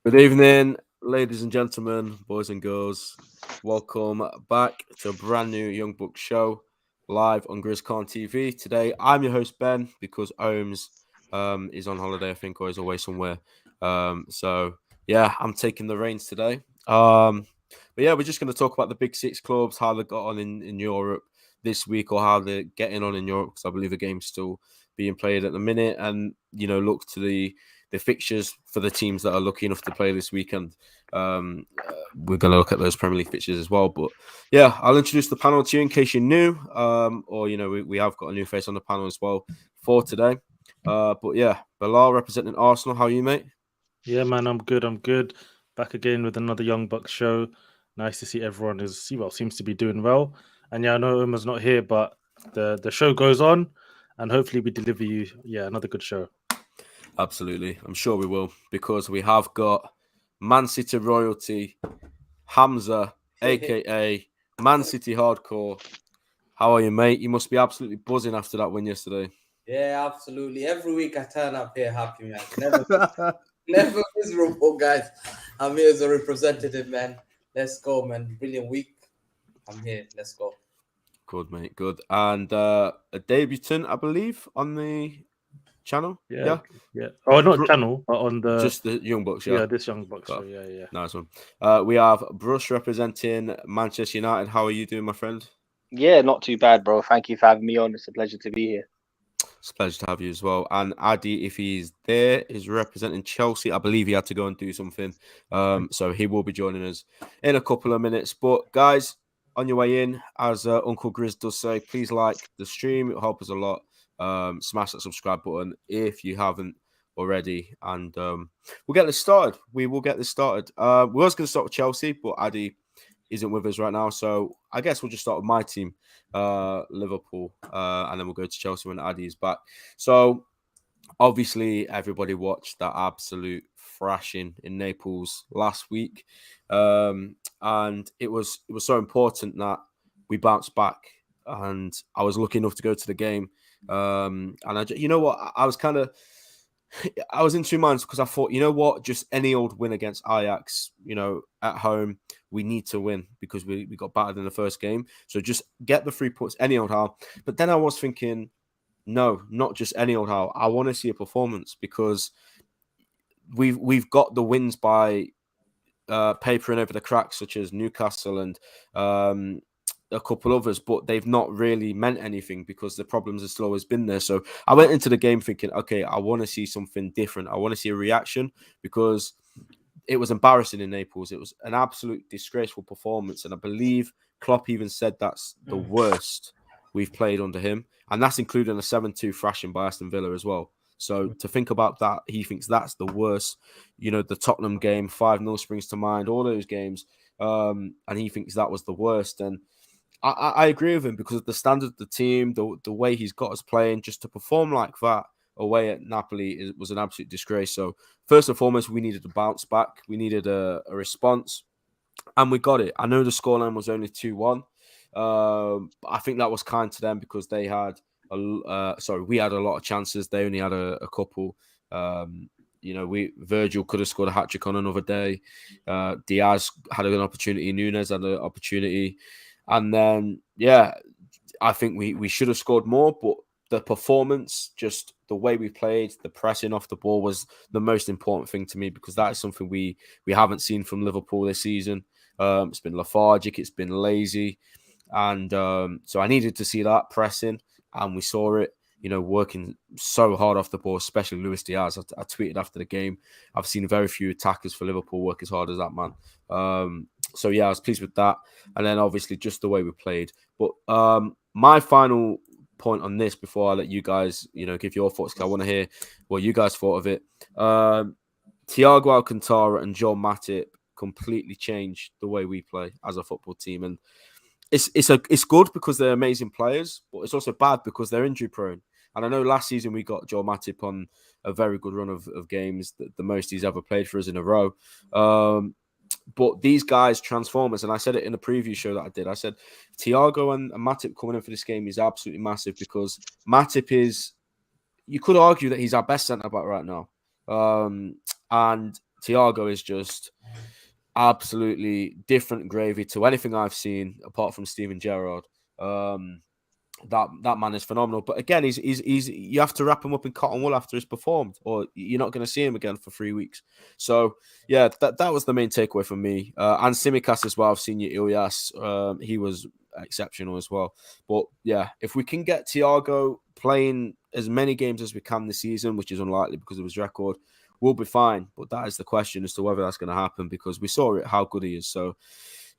Good evening, ladies and gentlemen, boys and girls. Welcome back to a brand new Young Bucks show live on Grizz Khan TV. Today, I'm your host, Ben, because Ohms is on holiday, I think, or is away somewhere. I'm taking the reins today. But we're just going to talk about the big six clubs, how they got on in Europe this week, or how they're getting on in Europe, because I believe the game's still being played at the minute, and, look to the fixtures for the teams that are lucky enough to play this weekend. We're going to look at those Premier League fixtures as well. But yeah, I'll introduce the panel to you in case you're new, we have got a new face on the panel as well for today. BILAL representing Arsenal. How are you, mate? Yeah, man, I'm good. Back again with another Young Bucks show. Nice to see everyone seems to be doing well. And yeah, I know Uma's not here, but the show goes on, and hopefully we deliver you another good show. Absolutely, I'm sure we will, because we have got Man City royalty, Hamza, aka Man City Hardcore. How are you, mate? You must be absolutely buzzing after that win yesterday. Yeah, absolutely. Every week I turn up here happy, man. Never miserable, guys. I'm here as a representative, man. Let's go, man. Brilliant week. I'm here. Let's go. Good, mate. Good. And a debutant, I believe, on the channel. Yeah. Oh, not channel, but on just the Young Bucks. Yeah, this Young Bucks show. Yeah. Nice one. We have Bruce representing Manchester United. How are you doing, my friend? Yeah, not too bad, bro. Thank you for having me on. It's a pleasure to be here. It's a pleasure to have you as well. And Adi, if he's there, is representing Chelsea. I believe he had to go and do something. So he will be joining us in a couple of minutes. But guys, on your way in, as Uncle Grizz does say, please like the stream. It'll help us a lot. Smash that subscribe button if you haven't already. And we'll get this started. We will get this started. We was going to start with Chelsea, but Adi isn't with us right now. So I guess we'll just start with my team, Liverpool, and then we'll go to Chelsea when Adi is back. So obviously everybody watched that absolute thrashing in Naples last week. And it was so important that we bounced back, and I was lucky enough to go to the game. And I was in two minds, because I thought, you know what, just any old win against Ajax, at home, we need to win, because we got battered in the first game. So just get the 3 points any old how. But then I was thinking, no, not just any old how. I want to see a performance, because we've got the wins by papering over the cracks, such as Newcastle and a couple others, but they've not really meant anything, because the problems have still always been there. So I went into the game thinking, okay, I want to see something different. I want to see a reaction, because it was embarrassing in Naples. It was an absolute disgraceful performance. And I believe Klopp even said that's the worst we've played under him. And that's including a 7-2 thrashing by Aston Villa as well. So to think about that, he thinks that's the worst. The Tottenham game, 5-0 springs to mind, all those games. And he thinks that was the worst. And I agree with him, because of the standard of the team, the way he's got us playing, just to perform like that away at Napoli was an absolute disgrace. So first and foremost, we needed to bounce back. We needed a response, and we got it. I know the scoreline was only 2-1. I think that was kind to them, because they had we had a lot of chances. They only had a couple. Virgil could have scored a hat-trick on another day. Diaz had an opportunity. Nunes had an opportunity. And then, I think we should have scored more, but the performance, just the way we played, the pressing off the ball was the most important thing to me, because that is something we haven't seen from Liverpool this season. It's been lethargic, it's been lazy. And so I needed to see that pressing, and we saw it, working so hard off the ball, especially Luis Diaz. I tweeted after the game, I've seen very few attackers for Liverpool work as hard as that man. So I was pleased with that. And then obviously just the way we played. But my final point on this, before I let you guys, give your thoughts, because I want to hear what you guys thought of it. Thiago Alcantara and Joel Matip completely changed the way we play as a football team. And it's good because they're amazing players, but it's also bad because they're injury prone. And I know last season we got Joel Matip on a very good run of games, the most he's ever played for us in a row. But these guys transform us. And I said it in a preview show that I did. I said, Thiago and Matip coming in for this game is absolutely massive, because Matip is, you could argue that he's our best centre-back right now. And Thiago is just absolutely different gravy to anything I've seen apart from Steven Gerrard. That man is phenomenal. But again, he's you have to wrap him up in cotton wool after he's performed, or you're not going to see him again for 3 weeks. So yeah, that was the main takeaway for me. And Simicast as well. I've seen you, Ilyas. He was exceptional as well. But yeah, if we can get Thiago playing as many games as we can this season, which is unlikely because of his record, we'll be fine. But that is the question as to whether that's going to happen, because we saw how good he is. So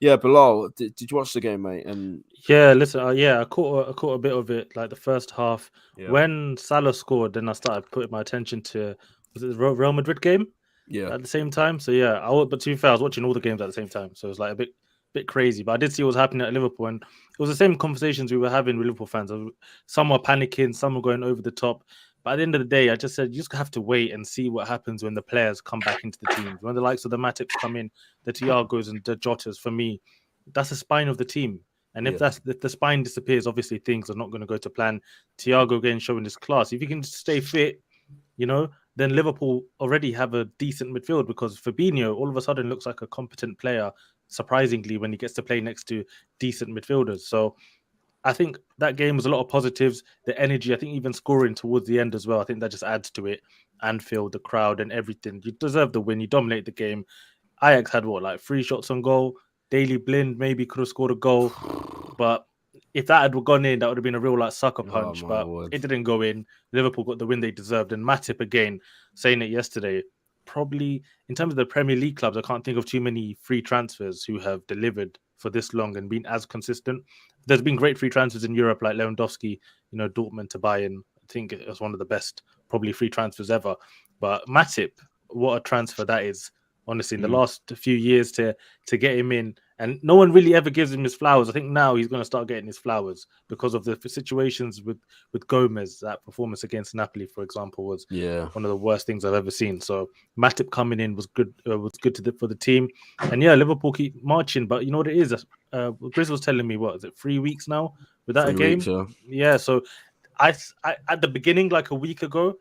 yeah, Bilal, did you watch the game, mate? And yeah, listen, I caught a bit of it, like the first half. yeah. When Salah scored, then I started putting my attention to, was it the Real Madrid game? Yeah. At the same time. So yeah, but to be fair, I was watching all the games at the same time. So it was like a bit crazy. But I did see what was happening at Liverpool, and it was the same conversations we were having with Liverpool fans. Some were panicking, some were going over the top. But at the end of the day, I just said you just have to wait and see what happens when the players come back into the team. When the likes of the Matips come in, the Thiagos and the Jotas, for me, that's the spine of the team. And if the spine disappears, obviously things are not going to go to plan. Thiago again showing his class. If he can stay fit, then Liverpool already have a decent midfield, because Fabinho all of a sudden looks like a competent player, surprisingly, when he gets to play next to decent midfielders. So I think that game was a lot of positives. The energy, I think even scoring towards the end as well, I think that just adds to it. Anfield, the crowd and everything. You deserve the win. You dominate the game. Ajax had 3 shots on goal. Daily Blind maybe could have scored a goal. But if that had gone in, that would have been a real sucker punch. But it didn't go in. Liverpool got the win they deserved. And Matip, again, saying it yesterday, probably in terms of the Premier League clubs, I can't think of too many free transfers who have delivered for this long and been as consistent. There's been great free transfers in Europe, like Lewandowski, Dortmund to Bayern. I think it was one of the best, probably, free transfers ever. But Matip, what a transfer that is. Honestly, in the last few years to get him in, and no one really ever gives him his flowers. I think now he's going to start getting his flowers because of the situations with Gomez. That performance against Napoli, for example, was one of the worst things I've ever seen. So Matip coming in was good. For the team, and yeah, Liverpool keep marching. But you know what it is? Grizz was telling me, what is it, 3 weeks now without a game? Yeah. So I at the beginning, like a week ago,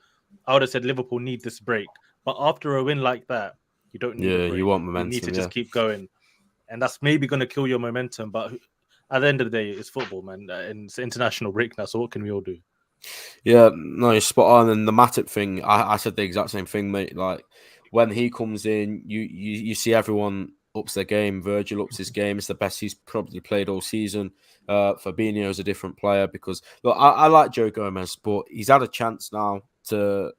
I would have said Liverpool need this break. But after a win like that, you don't need a break. You want momentum. You need to just keep going. And that's maybe going to kill your momentum. But at the end of the day, it's football, man. And it's international break now. So what can we all do? Yeah, no, you're spot on. And the Matip thing, I said the exact same thing, mate. Like, when he comes in, you see everyone ups their game. Virgil ups his game. It's the best he's probably played all season. Fabinho is a different player because, look, I like Joe Gomez, but he's had a chance now to...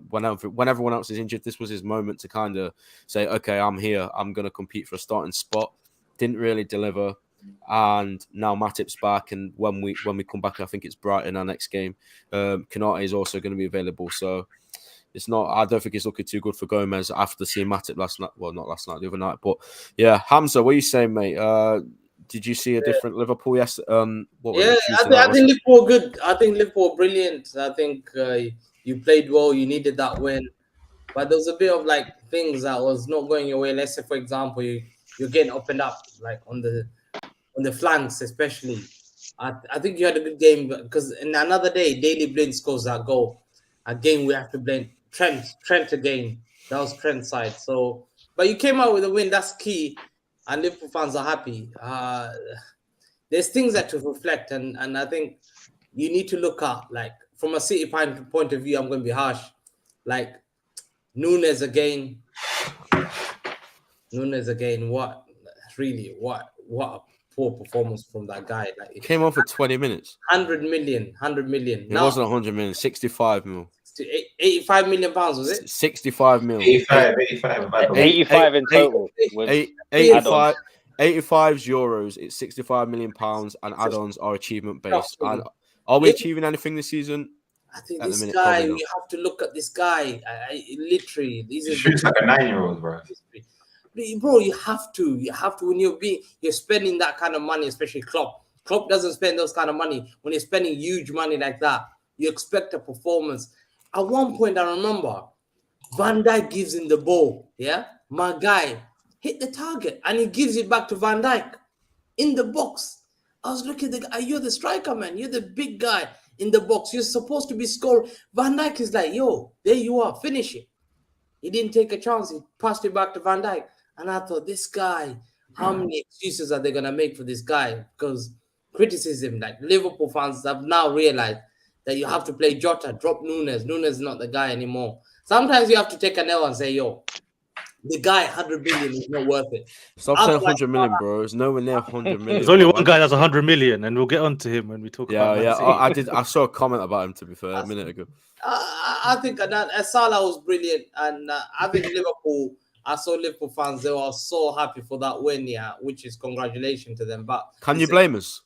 when everyone else is injured, this was his moment to kind of say, okay, I'm here. I'm going to compete for a starting spot. Didn't really deliver. And now Matip's back. And when we come back, I think it's Brighton, our next game. Khanage is also going to be available. So it's not, I don't think it's looking too good for Gomez after seeing Matip last night. Well, not last night, the other night. But yeah, Hamza, what are you saying, mate? Did you see a different Liverpool yesterday? I think Liverpool were good. I think Liverpool were brilliant. I think you played well. You needed that win, but there was a bit of things that was not going your way. Let's say, for example, you're getting opened up on the flanks, especially. I think you had a good game because in another day, Daily Blind scores that goal. Again, we have to blame Trent again. That was Trent's side. So, but you came out with a win. That's key, and Liverpool fans are happy. There's things that to reflect, and I think you need to look at from a City point of view. I'm going to be harsh. Nunes again. What a poor performance from that guy. He came on for 20 minutes. 100 million. It wasn't 100 million, 65 mil. 85 million pounds, was it? 65 mil. 85 in total. 85 euros. It's 65 million pounds, and add-ons are achievement based. And are we achieving anything this season? I think this guy, you have to look at this guy. Literally, he shoots like a 9-year-old, bro. Bro, you have to when you're spending that kind of money, especially Klopp. Klopp doesn't spend those kind of money. When you're spending huge money like that, you expect a performance. At one point, I remember Van Dijk gives him the ball. Yeah, my guy hit the target and he gives it back to Van Dijk in the box. I was looking at the guy. You're the striker, man. You're the big guy in the box. You're supposed to be scoring. Van Dijk is like, yo, there you are. Finish it. He didn't take a chance. He passed it back to Van Dijk. And I thought, this guy, how many excuses are they going to make for this guy? Because criticism, like Liverpool fans have now realized that you have to play Jota, drop Nunes. Nunes is not the guy anymore. Sometimes you have to take an L and say, yo, the guy 100 million is not worth it. Stop saying 100 million, bro. It's nowhere near 100 million. There's only bro. one guy that's 100 million, and we'll get onto him when we talk about Man City. I saw a comment about him, to be fair, a minute ago. I think that Salah was brilliant, and I think Liverpool. I saw Liverpool fans; they were so happy for that win, which is congratulations to them. But can you blame us?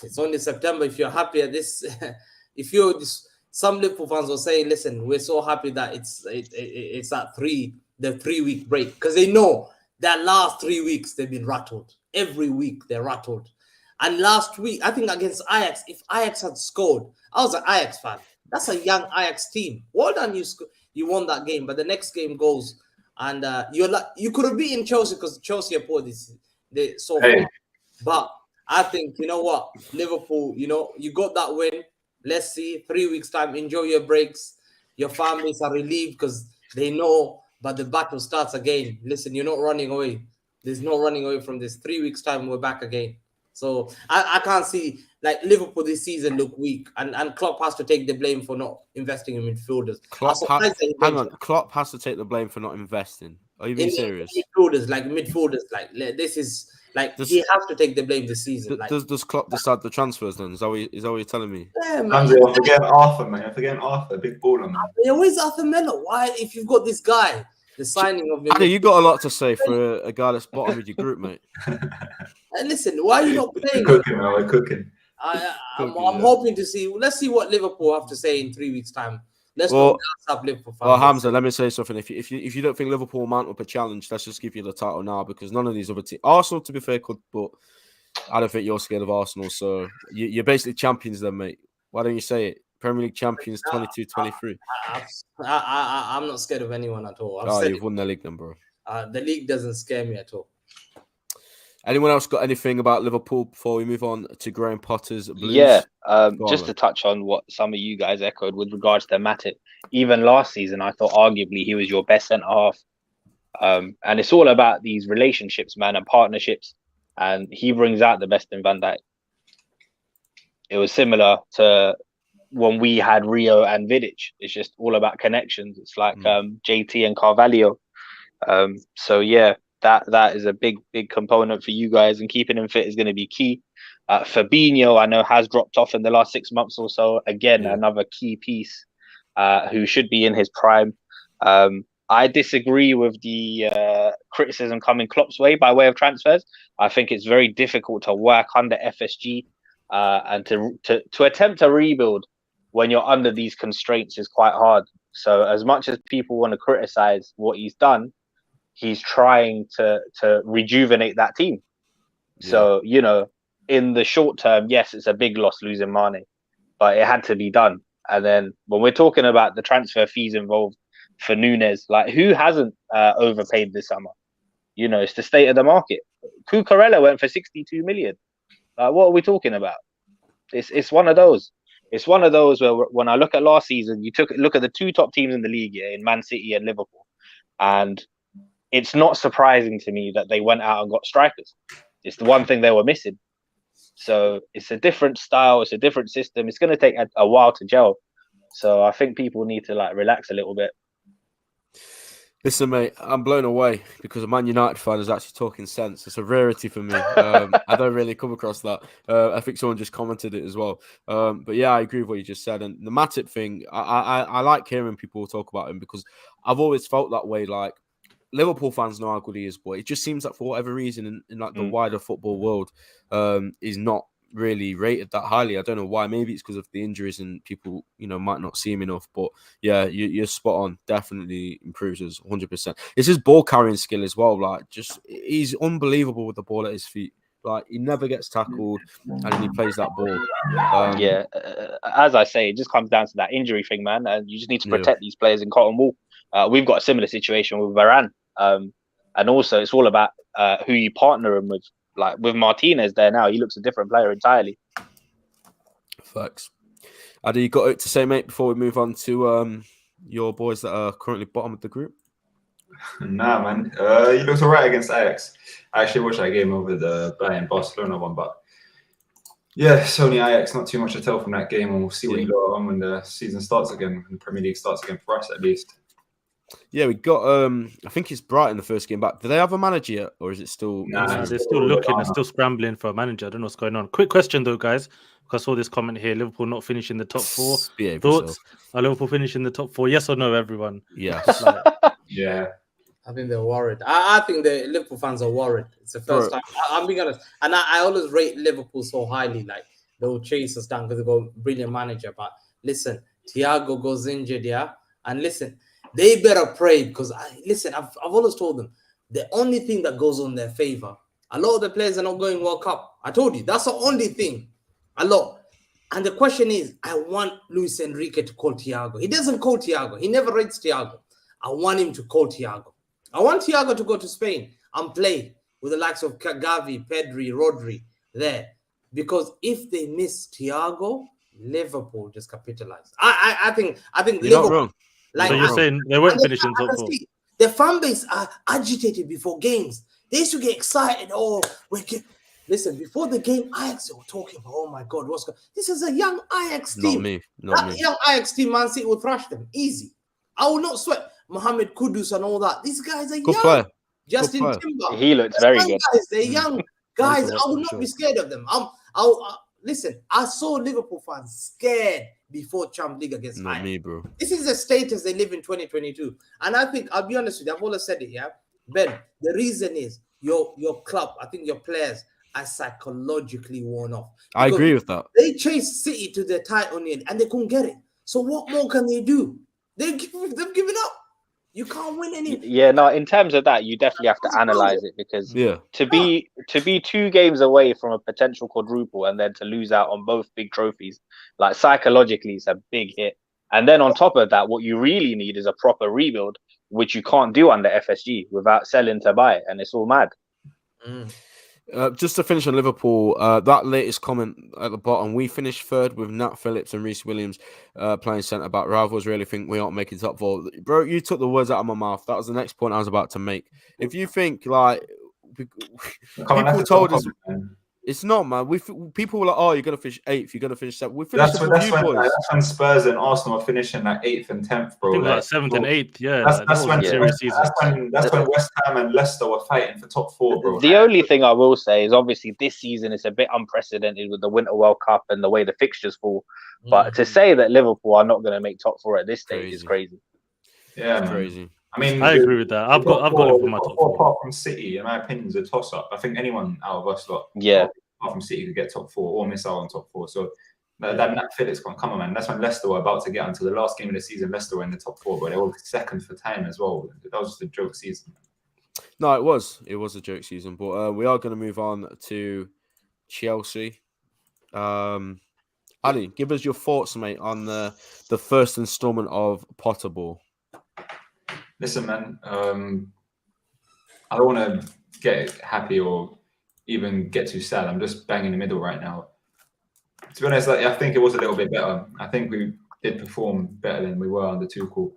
It's only September. If you're happy at this, some Liverpool fans will say, "Listen, we're so happy that it's that the 3 week break," because they know that last 3 weeks they've been rattled. Every week they're rattled. And last week, I think against Ajax, if Ajax had scored, I was an Ajax fan. That's a young Ajax team. Well done, you won that game. But the next game goes, and you could have beaten Chelsea because Chelsea are poor so far. But I think, you know what, Liverpool, you got that win. Let's see, 3 weeks time, enjoy your breaks. Your families are relieved because they know, but the battle starts again. Listen, you're not running away. There's no running away from this. 3 weeks time, we're back again. So I can't see, like, Liverpool this season look weak, and Klopp has to take the blame for not investing in midfielders. Klopp has to take the blame for not investing. Are you being serious? Midfielders, this is he has to take the blame this season. Does Klopp decide the transfers then? Is that what you're telling me? Yeah, man. I'm forgetting Arthur, man. I'm forgetting Arthur, big baller, man. Yeah, where's Arthur Melo? Why, if you've got this guy, the signing of him? You got a lot to say for a guy that's bottom of your group, mate. And listen, why are you not playing? We're cooking. I'm hoping to see. Let's see what Liverpool have to say in 3 weeks' time. Let's not gas up Liverpool fans. Well, Hamza, let me say something. If you don't think Liverpool will mount up a challenge, let's just give you the title now, because none of these other teams. Arsenal, to be fair, could, but I don't think you're scared of Arsenal. So you're basically champions then, mate. Why don't you say it? Premier League champions 22-23. I'm not scared of anyone at all. You've won the league then, bro. The league doesn't scare me at all. Anyone else got anything about Liverpool before we move on to Graham Potter's Blues? Yeah, just to touch on what some of you guys echoed with regards to Matip. Even last season, I thought arguably he was your best centre half. And it's all about these relationships, man, and partnerships. And he brings out the best in Van Dijk. It was similar to when we had Rio and Vidic. It's just all about connections. It's like JT and Carvalho. So yeah. That is a big component for you guys, and keeping him fit is going to be key. Fabinho, I know, has dropped off in the last 6 months or so. Again, another key piece who should be in his prime. I disagree with the criticism coming Klopp's way by way of transfers. I think it's very difficult to work under FSG and to attempt to rebuild when you're under these constraints is quite hard. So as much as people want to criticize what he's done, he's trying to rejuvenate that team. Yeah. So, in the short term, yes, it's a big loss losing Mane, but it had to be done. And then when we're talking about the transfer fees involved for Nunes, like, who hasn't overpaid this summer? It's the state of the market. Cucurella went for 62 million. Like, what are we talking about? It's one of those. It's one of those where when I look at last season, look at the two top teams in the league, in Man City and Liverpool, and it's not surprising to me that they went out and got strikers. It's the one thing they were missing. So it's a different style. It's a different system. It's going to take a while to gel. So I think people need to relax a little bit. Listen, mate, I'm blown away because a Man United fan is actually talking sense. It's a rarity for me. I don't really come across that. I think someone just commented it as well. But yeah, I agree with what you just said. And the Matip thing, I like hearing people talk about him because I've always felt that way. Like, Liverpool fans know how good he is, but it just seems like for whatever reason in the wider football world, is not really rated that highly. I don't know why. Maybe it's because of the injuries and people, might not see him enough. But yeah, you're spot on. Definitely improves us 100%. It's his ball carrying skill as well. Like, he's unbelievable with the ball at his feet. Like, he never gets tackled and he plays that ball. As I say, it just comes down to that injury thing, man. And you just need to protect these players in cotton wool. We've got a similar situation with Varane. And also it's all about who you partner him with. Like with Martinez there now, he looks a different player entirely. Facts. Adi, you got it to say, mate, before we move on to your boys that are currently bottom of the group? Nah, man. You looked alright against Ajax. I actually watched that game over the Bayern Barcelona one, but yeah, it's only Ajax. Not too much to tell from that game, and we'll see what you got on when the season starts again, when the Premier League starts again for us at least. Yeah, we got. I think it's Brighton the first game back. Do they have a manager yet, or is it still? Nah, they're still looking. They're still scrambling for a manager. I don't know what's going on. Quick question though, guys. Because I saw this comment here: Liverpool not finishing the top 4. Behave Thoughts? yourself. Are Liverpool finishing the top 4? Yes or no, everyone? Yeah. Yeah. I think they're worried. I think the Liverpool fans are worried. It's the first time. I'm being honest, and I always rate Liverpool so highly. Like they'll chase us down because they got brilliant manager. But listen, Thiago goes injured, yeah, and listen, they better pray because I've always told them the only thing that goes on their favor. A lot of the players are not going World Cup. I told you that's the only thing. A lot. And the question is, I want Luis Enrique to call Thiago. He doesn't call Thiago. He never rates Thiago. I want him to call Thiago. I want Thiago to go to Spain and play with the likes of Gavi, Pedri, Rodri there. Because if they miss Thiago, Liverpool just capitalize. I think You're Liverpool. not wrong. Like, So you're saying they won't finish in top 4? The fan base are agitated before games. They used to get excited. Oh, listen, before the game, Ajax were talking about, oh my God, what's going on? This is a young Ajax team. Not me. Young Ajax team, Man City will thrash them. Easy. I will not sweat Mohamed Kudus and all that. These guys are good young. Player. Justin Timber. He looks very good. Guys, they're young guys. I will not be scared of them. Listen, I saw Liverpool fans scared before Champions League against Not Ajax. me, bro. This is the status they live in 2022. And I think, I'll be honest with you, I've always said it, yeah? Ben, the reason is your club, I think your players are psychologically worn off. I agree with that. They chased City to the title and they couldn't get it. So what more can they do? They've given up. You can't win any. Yeah, no. In terms of that, you definitely have to analyze it because to be 2 games away from a potential quadruple and then to lose out on both big trophies, like psychologically, it's a big hit. And then on top of that, what you really need is a proper rebuild, which you can't do under FSG without selling to buy, and it's all mad. Just to finish on Liverpool, that latest comment at the bottom, we finished 3rd with Nat Phillips and Reece Williams playing centre back. Rivals really think we aren't making top 4. Bro, you took the words out of my mouth. That was the next point I was about to make. If you think like people told us, it's not, man. People were like, "Oh, you're gonna finish 8th. You're gonna finish 7th." We finished that's when Spurs and Arsenal are finishing like 8th and 10th, bro. I think like 7th and 8th. Yeah, that's when West Ham and Leicester were fighting for top 4, bro. The only thing I will say is obviously this season is a bit unprecedented with the Winter World Cup and the way the fixtures fall. But to say that Liverpool are not going to make top 4 at this stage is crazy. Yeah, it's crazy. I mean, I agree with that. I've got Liverpool in my top 4. Apart from City, in my opinion, is a toss-up. I think anyone out of us lot, apart from City, could get top 4 or miss out on top 4. So that Phillips come on, man. That's when Leicester were about to get until the last game of the season. Leicester were in the top 4, but they were 2nd for time as well. That was just a joke season. No, it was a joke season, but we are going to move on to Chelsea. Ali, give us your thoughts, mate, on the first instalment of Potterball. Listen, man, I don't want to get happy or even get too sad. I'm just bang in the middle right now. To be honest, I think it was a little bit better. I think we did perform better than we were under Tuchel.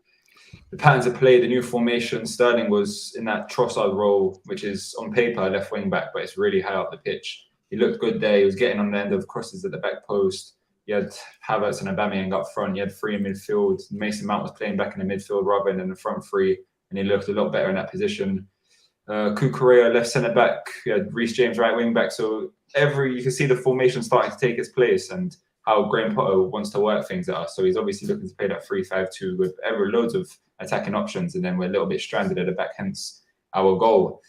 The patterns of play, the new formation, Sterling was in that Trossard role, which is on paper left wing back, but it's really high up the pitch. He looked good there. He was getting on the end of crosses at the back post. You had Havertz and Aubameyang up front. You had 3 in midfield. Mason Mount was playing back in the midfield rather than the front 3, and he looked a lot better in that position. Kukurea left centre back. You had Reece James right wing back. So you can see the formation starting to take its place and how Graham Potter wants to work things at us. So he's obviously looking to play that 3-5-2 with loads of attacking options, and then we're a little bit stranded at the back. Hence our goal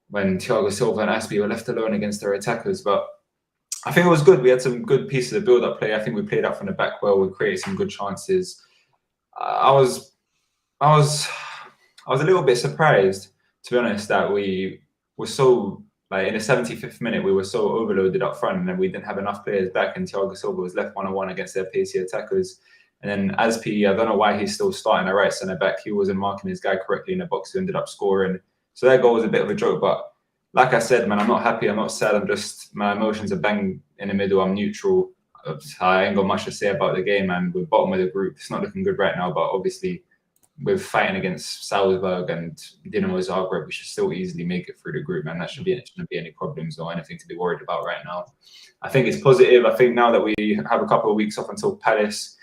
when Thiago Silva and Aspie were left alone against their attackers. But I think it was good. We had some good pieces of build-up play. I think we played up from the back well. We created some good chances. I was a little bit surprised, to be honest, that we were so, like, in the 75th minute, we were so overloaded up front, and then we didn't have enough players back, and Thiago Silva was left one-on-one against their pacey attackers. And then Aspie, I don't know why he's still starting at right centre back. He wasn't marking his guy correctly in the box, who ended up scoring. So that goal was a bit of a joke. But like I said, man, I'm not happy. I'm not sad. My emotions are bang in the middle. I'm neutral. I ain't got much to say about the game, man. We're bottom of the group. It's not looking good right now, but obviously we're fighting against Salzburg and Dinamo Zagreb. We should still easily make it through the group, man. Shouldn't be any problems or anything to be worried about right now. I think it's positive. I think now that we have a couple of weeks off until Palace,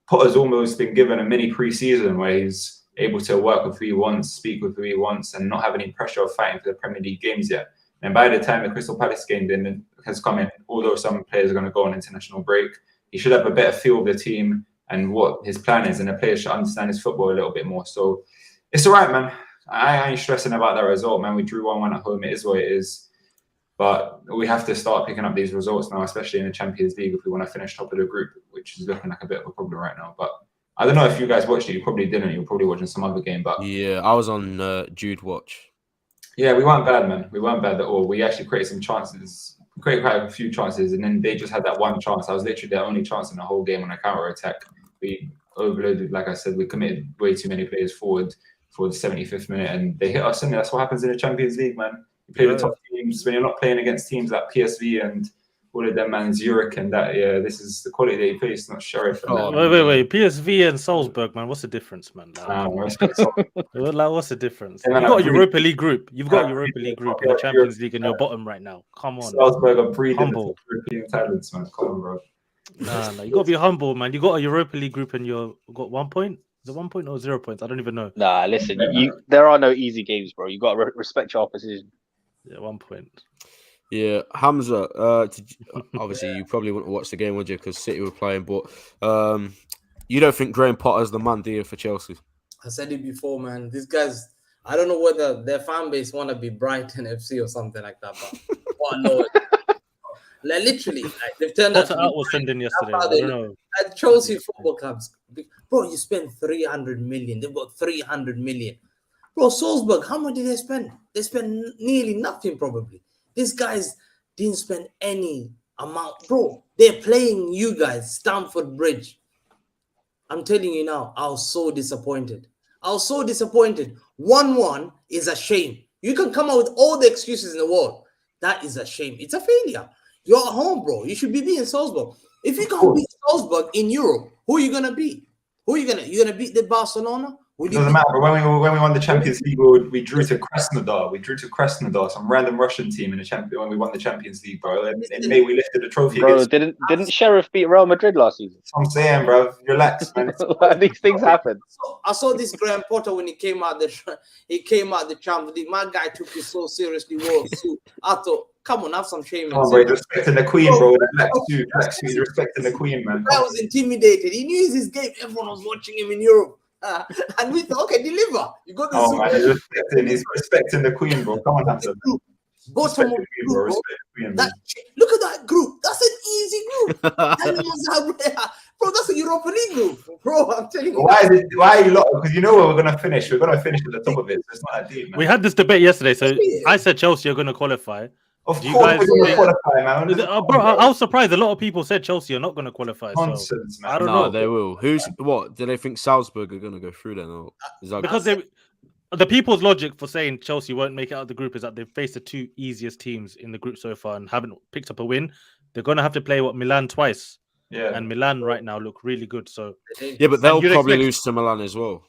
Potter's almost been given a mini pre-season where he's able to work with who he wants, speak with who he wants, and not have any pressure of fighting for the Premier League games yet. And by the time the Crystal Palace game then has come in, although some players are going to go on international break, he should have a better feel of the team and what his plan is, and the players should understand his football a little bit more. So it's all right, man. I ain't stressing about that result, man. We drew 1-1 at home. It is what it is. But we have to start picking up these results now, especially in the Champions League, if we want to finish top of the group, which is looking like a bit of a problem right now. But I don't know if you guys watched it. You probably didn't. You were probably watching some other game. But yeah, I was on Jude watch. Yeah, we weren't bad, man. We weren't bad at all. We actually created some chances. We created quite a few chances, and then they just had that one chance. That was literally their only chance in the whole game on a counter-attack. We overloaded, like I said, we committed way too many players forward for the 75th minute, and they hit us in. That's what happens in the Champions League, man. You play the top teams when you're not playing against teams like PSV and all of them, man, Zurich and that. Yeah, this is the quality that you play. It's not Sheriff. Wait. PSV and Salzburg, man. What's the difference, man? What's the difference? Yeah, You've got a Europa League group. You've got a Europa League group in the Champions League, and you're bottom right now. Come on. Salzburg are breeding European talents, man. Come on, bro. No, you got to be humble, man. You got a Europa League group, and you've got 1 point. Is it 1 point or 0 points? I don't even know. Nah, listen, there are no easy games, bro. You got to respect your opposition. Yeah, 1 point. Yeah, Hamza. Obviously, you probably wouldn't watch the game, would you? Because City were playing. But you don't think Graham Potter's the man, do you, for Chelsea? I said it before, man. These guys, I don't know whether their fan base want to be Brighton FC or something like that. But no, like, literally, they've turned out. Potter was sending yesterday. I don't know. At Chelsea football clubs, bro, you spend 300 million. They've got 300 million. Bro, Salzburg, how much did they spend? They spent nearly nothing, probably. These guys didn't spend any amount. Bro, they're playing you guys, Stamford Bridge. I'm telling you now, I was so disappointed. 1-1 is a shame. You can come out with all the excuses in the world. That is a shame. It's a failure. You're at home, bro. You should be beating Salzburg. If you can't beat Salzburg in Europe, who are you going to beat? You're going to beat the Barcelona? It doesn't matter. But when we won the Champions League, we drew to Krasnodar. Some random Russian team in the champion when we won the Champions League, bro. In May we lifted the trophy. Bro, didn't Sheriff beat Real Madrid last season? That's what I'm saying, bro. Relax, man. These things happen. I saw this Graham Potter when he came out the Champions League. My guy took it so seriously. I thought, come on, have some shame. Come on, bro. Respecting the Queen, bro. Black suit, respecting the Queen, man. I was intimidated. He knew his game. Everyone was watching him in Europe. And we thought, okay, deliver. You got the he's respecting the Queen, bro. Come on, Hamza. Bottom of the group, bro. Look at that group. That's an easy group. Bro, that's a Europa League group, bro. I'm telling you. Why are you lot? Because you know where we're gonna finish. We're gonna finish at the top of it. So it's not that deep, man. We had this debate yesterday. So I said Chelsea are gonna qualify. Of course, we're going to qualify, man. Bro, I was surprised. A lot of people said Chelsea are not going to qualify. Nonsense, so man. I don't know. They will. Do they think Salzburg are going to go through then? Or is that because the people's logic for saying Chelsea won't make it out of the group is that they've faced the two easiest teams in the group so far and haven't picked up a win. They're going to have to play Milan twice. Yeah. And Milan right now look really good. So yeah, but they'll probably lose to Milan as well.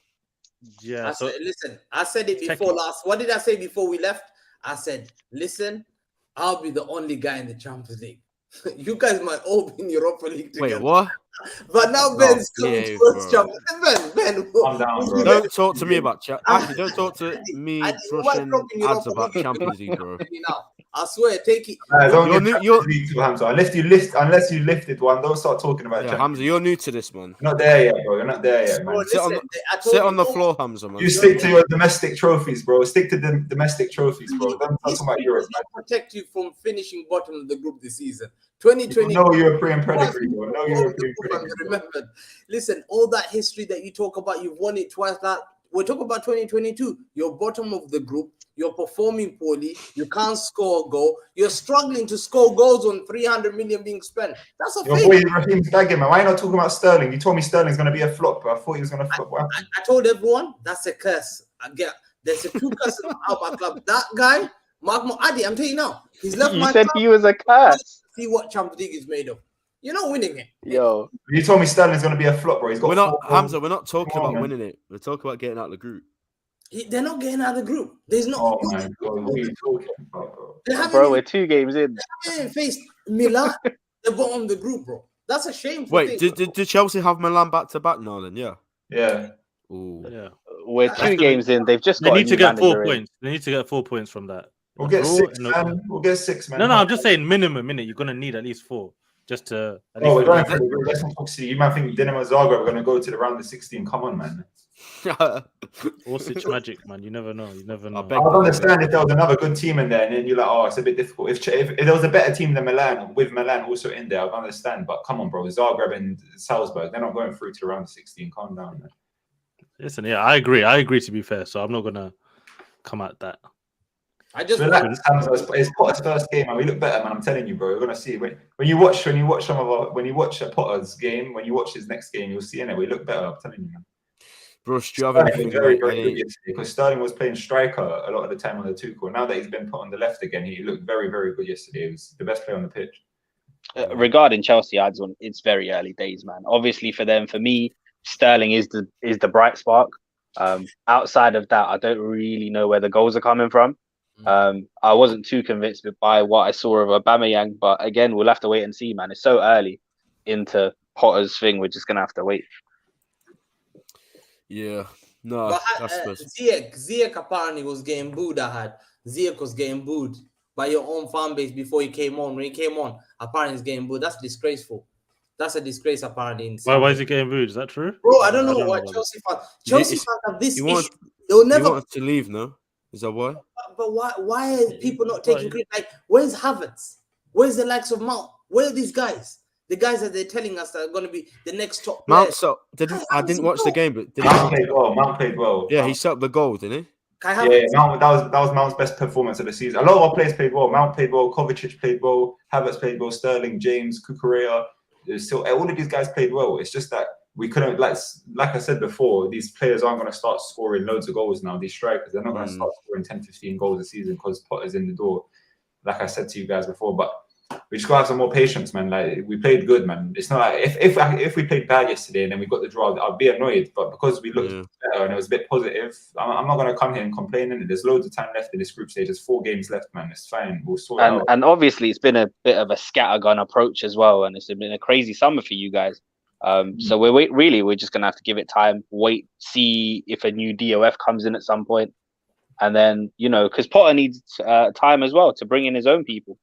Yeah. I said it before last. What did I say before we left? I said, listen. I'll be the only guy in the Champions League. You guys might all be in Europa League together. Wait, what? But now Ben's coming to first Champions. Ben, calm down, bro. Don't talk to me about Actually, don't talk to me, Russian ads about Champions League, bro. I swear, take it. Unless you lifted one, don't start talking about Champions League. Hamza, you're new to this, man. You're not there yet, bro. You're not there yet, man. Sit on the floor, Hamza, man. You stick to your domestic trophies, bro. Stick to the domestic trophies, bro. Don't talk about Europe, man. Protect you from finishing bottom of the group this season. 2020. No European pedigree, bro. No European pedigree. Remember, listen, all that history that you talk about, you've won it twice. We're talking about 2022. You're bottom of the group. You're performing poorly. You can't score a goal. You're struggling to score goals on 300 million being spent. That's a failure. Your boy Raheem's bagging, man. Why are you not talking about Sterling? You told me Sterling's going to be a flop, but I thought he was going to flop. I told everyone that's a curse. There's a two curses about our club. That guy, Mark Adi, I'm telling you now, he's left my club. You said he was a curse. See what Champions League is made of. You're not winning it. Yo, You told me Sterling's going to be a flop, bro. He's got We're not, 4 goals. Hamza, we're not talking Come on, about man. winning it. We're talking about getting out of the group. They're not getting out of the group. There's no. Oh my God, what are you talking about, bro? They haven't bro, even, we're 2 games in. they haven't even faced Milan, the bottom of the group, bro. That's a shameful Wait, thing. did Chelsea have Milan back to back now then? Yeah. Yeah. Ooh. Yeah. We're That's 2 games in. They've just They got a need to new get 4 manager in. points. They need to get 4 points from that. We'll A get draw 6, and a- man. We'll get 6, man. No, I'm just saying minimum. You're gonna need at least 4 just to. At Oh, we're least going for the group. Let's not talk to you. You might think Dinamo Zagreb are going to go to the round of 16. Come on, man. Orsic magic, man. You never know. You never know. I would understand if there was another good team in there, and then you're like, oh, it's a bit difficult. If there was a better team than Milan, with Milan also in there, I'd understand. But come on, bro, Zagreb and Salzburg, they're not going through to round of 16. Calm down, man. Listen, yeah, I agree. To be fair, so I'm not gonna come at that. I just Relax, Hamza. It's Potter's first game, and we look better, man. I'm telling you, bro. You're gonna see when you watch Potter's game, when you watch his next game, you'll see in it. We look better. I'm telling you, man. Bro, do you have Sterling anything was very, like very any... good yesterday because Sterling was playing striker a lot of the time on the Tuchel. Now that he's been put on the left again, he looked very, very good yesterday. He was the best player on the pitch. Regarding Chelsea, it's very early days, man. Obviously, for me, Sterling is the bright spark. Outside of that, I don't really know where the goals are coming from. I wasn't too convinced by what I saw of Aubameyang, but again, we'll have to wait and see, man. It's so early into Potter's thing. We're just gonna have to wait. Yeah, no, but Ziyech apparently was getting booed. Ziyech was getting booed by your own fan base before he came on. When he came on, apparently he's getting booed. That's disgraceful. That's a disgrace, apparently. Why is he getting booed? Is that true? Bro, I don't know why Chelsea fans have this issue. They'll never. He wanted to leave, no? Is that why? But why are people not taking credit? Like, where's Havertz? Where's the likes of Mount? Where are these guys? The guys that they're telling us that are going to be the next top Mount. players. So I didn't watch the game, but Mount played well. Mount played well. Yeah, he set up the goal, didn't he? Yeah, Mount, that was Mount's best performance of the season. A lot of our players played well. Mount played well. Kovacic played well. Havertz played well. Sterling, James, Cucurella. Still, all of these guys played well. It's just that we couldn't, like I said before, these players aren't going to start scoring loads of goals now. These strikers, they're not going to start scoring 10, 15 goals a season because Potter's in the door. Like I said to you guys before, but we just got to have some more patience, man. Like, we played good, man. It's not like if we played bad yesterday and then we got the draw, I'd be annoyed. But because we looked better and it was a bit positive, I'm not going to come here and complain. And there's loads of time left in this group stage. There's 4 games left, man. It's fine. We'll sort it out. And obviously, it's been a bit of a scattergun approach as well, and it's been a crazy summer for you guys. So we're just going to have to give it time. Wait, see if a new DOF comes in at some point, and then because Potter needs time as well to bring in his own people.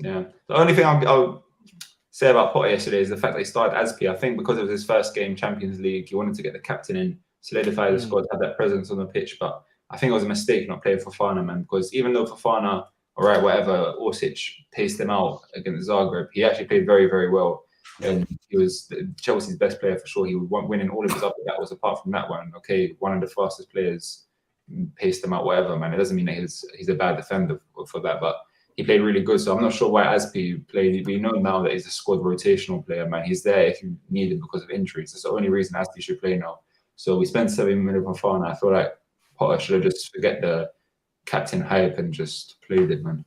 Yeah. The only thing I'll say about Potter yesterday is the fact that he started Aspi. I think because it was his first game, Champions League, he wanted to get the captain in, solidify the squad, have that presence on the pitch. But I think it was a mistake not playing Fofana, man. Because even though Fofana, all right, whatever, Orsic paced him out against Zagreb, he actually played very, very well. And he was Chelsea's best player for sure. He was winning all of his other battles apart from that one. Okay, one of the fastest players paced him out, whatever, man. It doesn't mean that he's a bad defender for that, but he played really good. So I'm not sure why Aspi played. We know now that he's a squad rotational player, man. He's there if you need him because of injuries. That's the only reason Aspi should play now. So we spent 7 minutes on Fofana. I feel like Potter should have just forget the captain hype and just played it, man.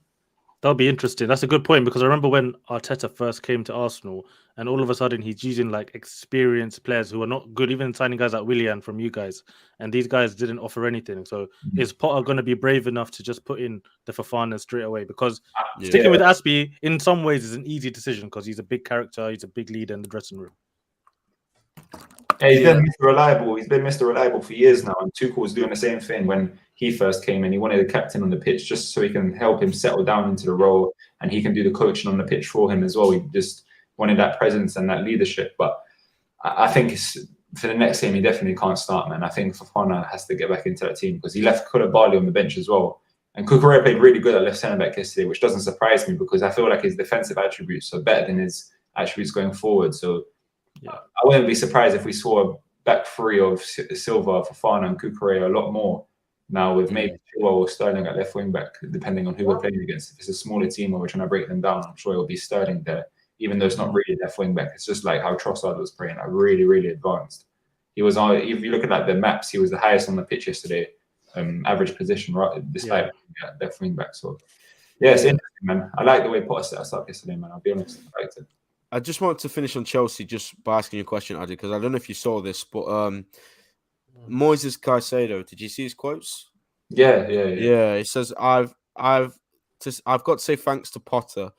That'll be interesting. That's a good point because I remember when Arteta first came to Arsenal and all of a sudden he's using like experienced players who are not good, even signing guys like Willian from you guys. And these guys didn't offer anything. So is Potter going to be brave enough to just put in the Fofana straight away? Because sticking with Aspi in some ways is an easy decision because he's a big character. He's a big leader in the dressing room. Yeah, he's been Mr. Reliable. He's been Mr. Reliable for years now. And Tuchel was doing the same thing when he first came in. He wanted a captain on the pitch just so he can help him settle down into the role and he can do the coaching on the pitch for him as well. He just wanted that presence and that leadership. But I think for the next game, he definitely can't start, man. I think Fofana has to get back into that team because he left Koulibaly on the bench as well. And Cucurella played really good at left centre-back yesterday, which doesn't surprise me because I feel like his defensive attributes are better than his attributes going forward. So I wouldn't be surprised if we saw a back three of Silva, Fofana and Cucurella a lot more now with maybe Chilwell or Sterling at left wing back, depending on who we're playing against. If it's a smaller team or we're trying to break them down, I'm sure it'll be Sterling there, even though it's not really left wing back. It's just like how Trossard was playing, like really, really advanced. He was on, if you look at like the maps, he was the highest on the pitch yesterday, average position, right, despite left wing back. So yeah, it's interesting, man. I like the way Potter set us up yesterday, man. I'll be honest, I liked it. I just wanted to finish on Chelsea just by asking you a question, Adi, because I don't know if you saw this, but Moises Caicedo, did you see his quotes? Yeah. Yeah, it says I've got to say thanks to Potter.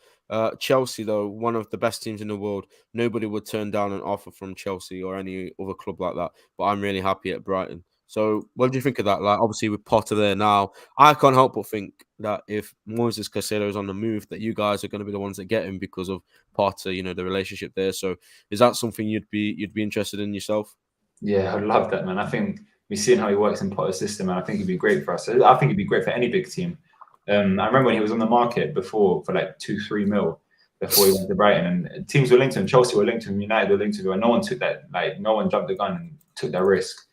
Chelsea, though, one of the best teams in the world, nobody would turn down an offer from Chelsea or any other club like that. But I'm really happy at Brighton. So, what do you think of that? Like, obviously, with Potter there now, I can't help but think that if Moises Caicedo is on the move, that you guys are going to be the ones that get him because of Potter. You know, the relationship there. So, is that something you'd be interested in yourself? Yeah, I love that, man. I think we've seen how he works in Potter's system, and I think he'd be great for us. I think he'd be great for any big team. I remember when he was on the market before for like 2-3 mil before he went to Brighton, and teams were linked to him. Chelsea were linked to him, United were linked to him, and no one took that. Like, no one jumped the gun and took that risk.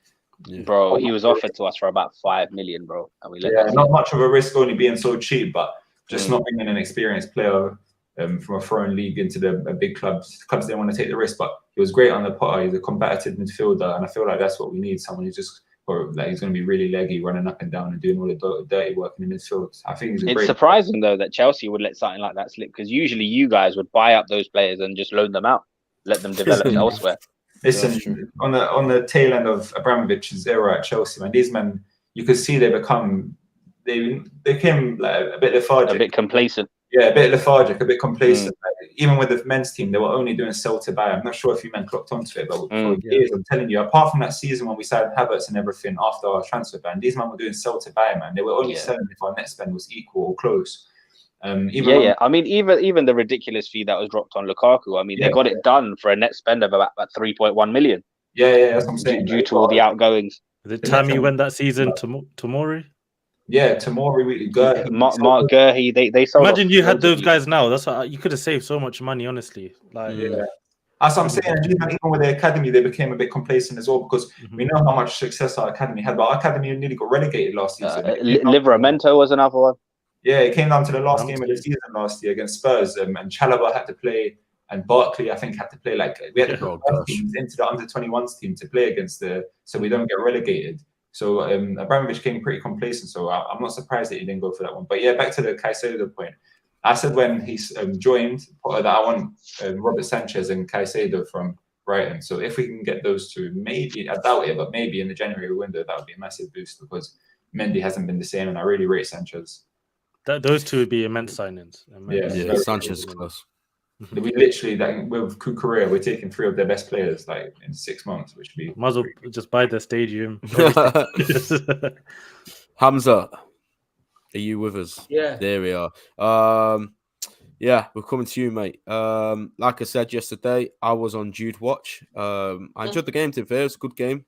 Yeah. Bro, he was offered to us for about 5 million, bro, and we let that not much of a risk only being so cheap, but just not bringing an experienced player from a foreign league into the big clubs. Clubs didn't want to take the risk, but he was great on the Potter. He's a combative midfielder, and I feel like that's what we need. Someone who's just, or like, he's going to be really leggy, running up and down and doing all the dirty work in the midfield. I think he's It's surprising though that Chelsea would let something like that slip, because usually you guys would buy up those players and just loan them out, let them develop elsewhere. Listen, on the tail end of Abramovich's era at Chelsea, man, these men, you could see they became like a bit lethargic, a bit complacent. Yeah, a bit lethargic, a bit complacent. Like, even with the men's team, they were only doing sell to buy. I'm not sure if you men clocked onto it, but for years, I'm telling you, apart from that season when we signed Havertz and everything after our transfer ban, these men were doing sell to buy, man. They were only selling if our net spend was equal or close. I mean, even the ridiculous fee that was dropped on Lukaku. I mean, they got it done for a net spend of about 3.1 million. Yeah, that's what I'm saying. Due to all the outgoings. Did Tammy win that season? Tomori? Yeah, Tomori, Mark Gurhey, they sold. Imagine you had those guys now. That's what, you could have saved so much money, honestly. Like, that's what I'm saying. Even with the academy, they became a bit complacent as well, because we know how much success our academy had. But our academy nearly got relegated last season. Livramento was another one. Yeah, it came down to the last game of the season last year against Spurs, and Chalobah had to play, and Barkley, I think, had to play. Like, we had to put teams into the under-21s team to play against so we don't get relegated. So Abramovich came pretty complacent, so I'm not surprised that he didn't go for that one. But yeah, back to the Caicedo point. I said when he's joined that I want Robert Sanchez and Caicedo from Brighton. So if we can get those two, maybe, I doubt it, but maybe in the January window, that would be a massive boost, because Mendy hasn't been the same, and I really rate Sanchez. Those two would be immense signings. Yeah, Sanchez is close. We literally, with Kukurea, we're taking 3 of their best players like in 6 months, which would be. Might as well just buy the stadium. Hamza, are you with us? Yeah. There we are. Yeah, we're coming to you, mate. Like I said yesterday, I was on Jude watch. I enjoyed the game, to be fair. It was a good game.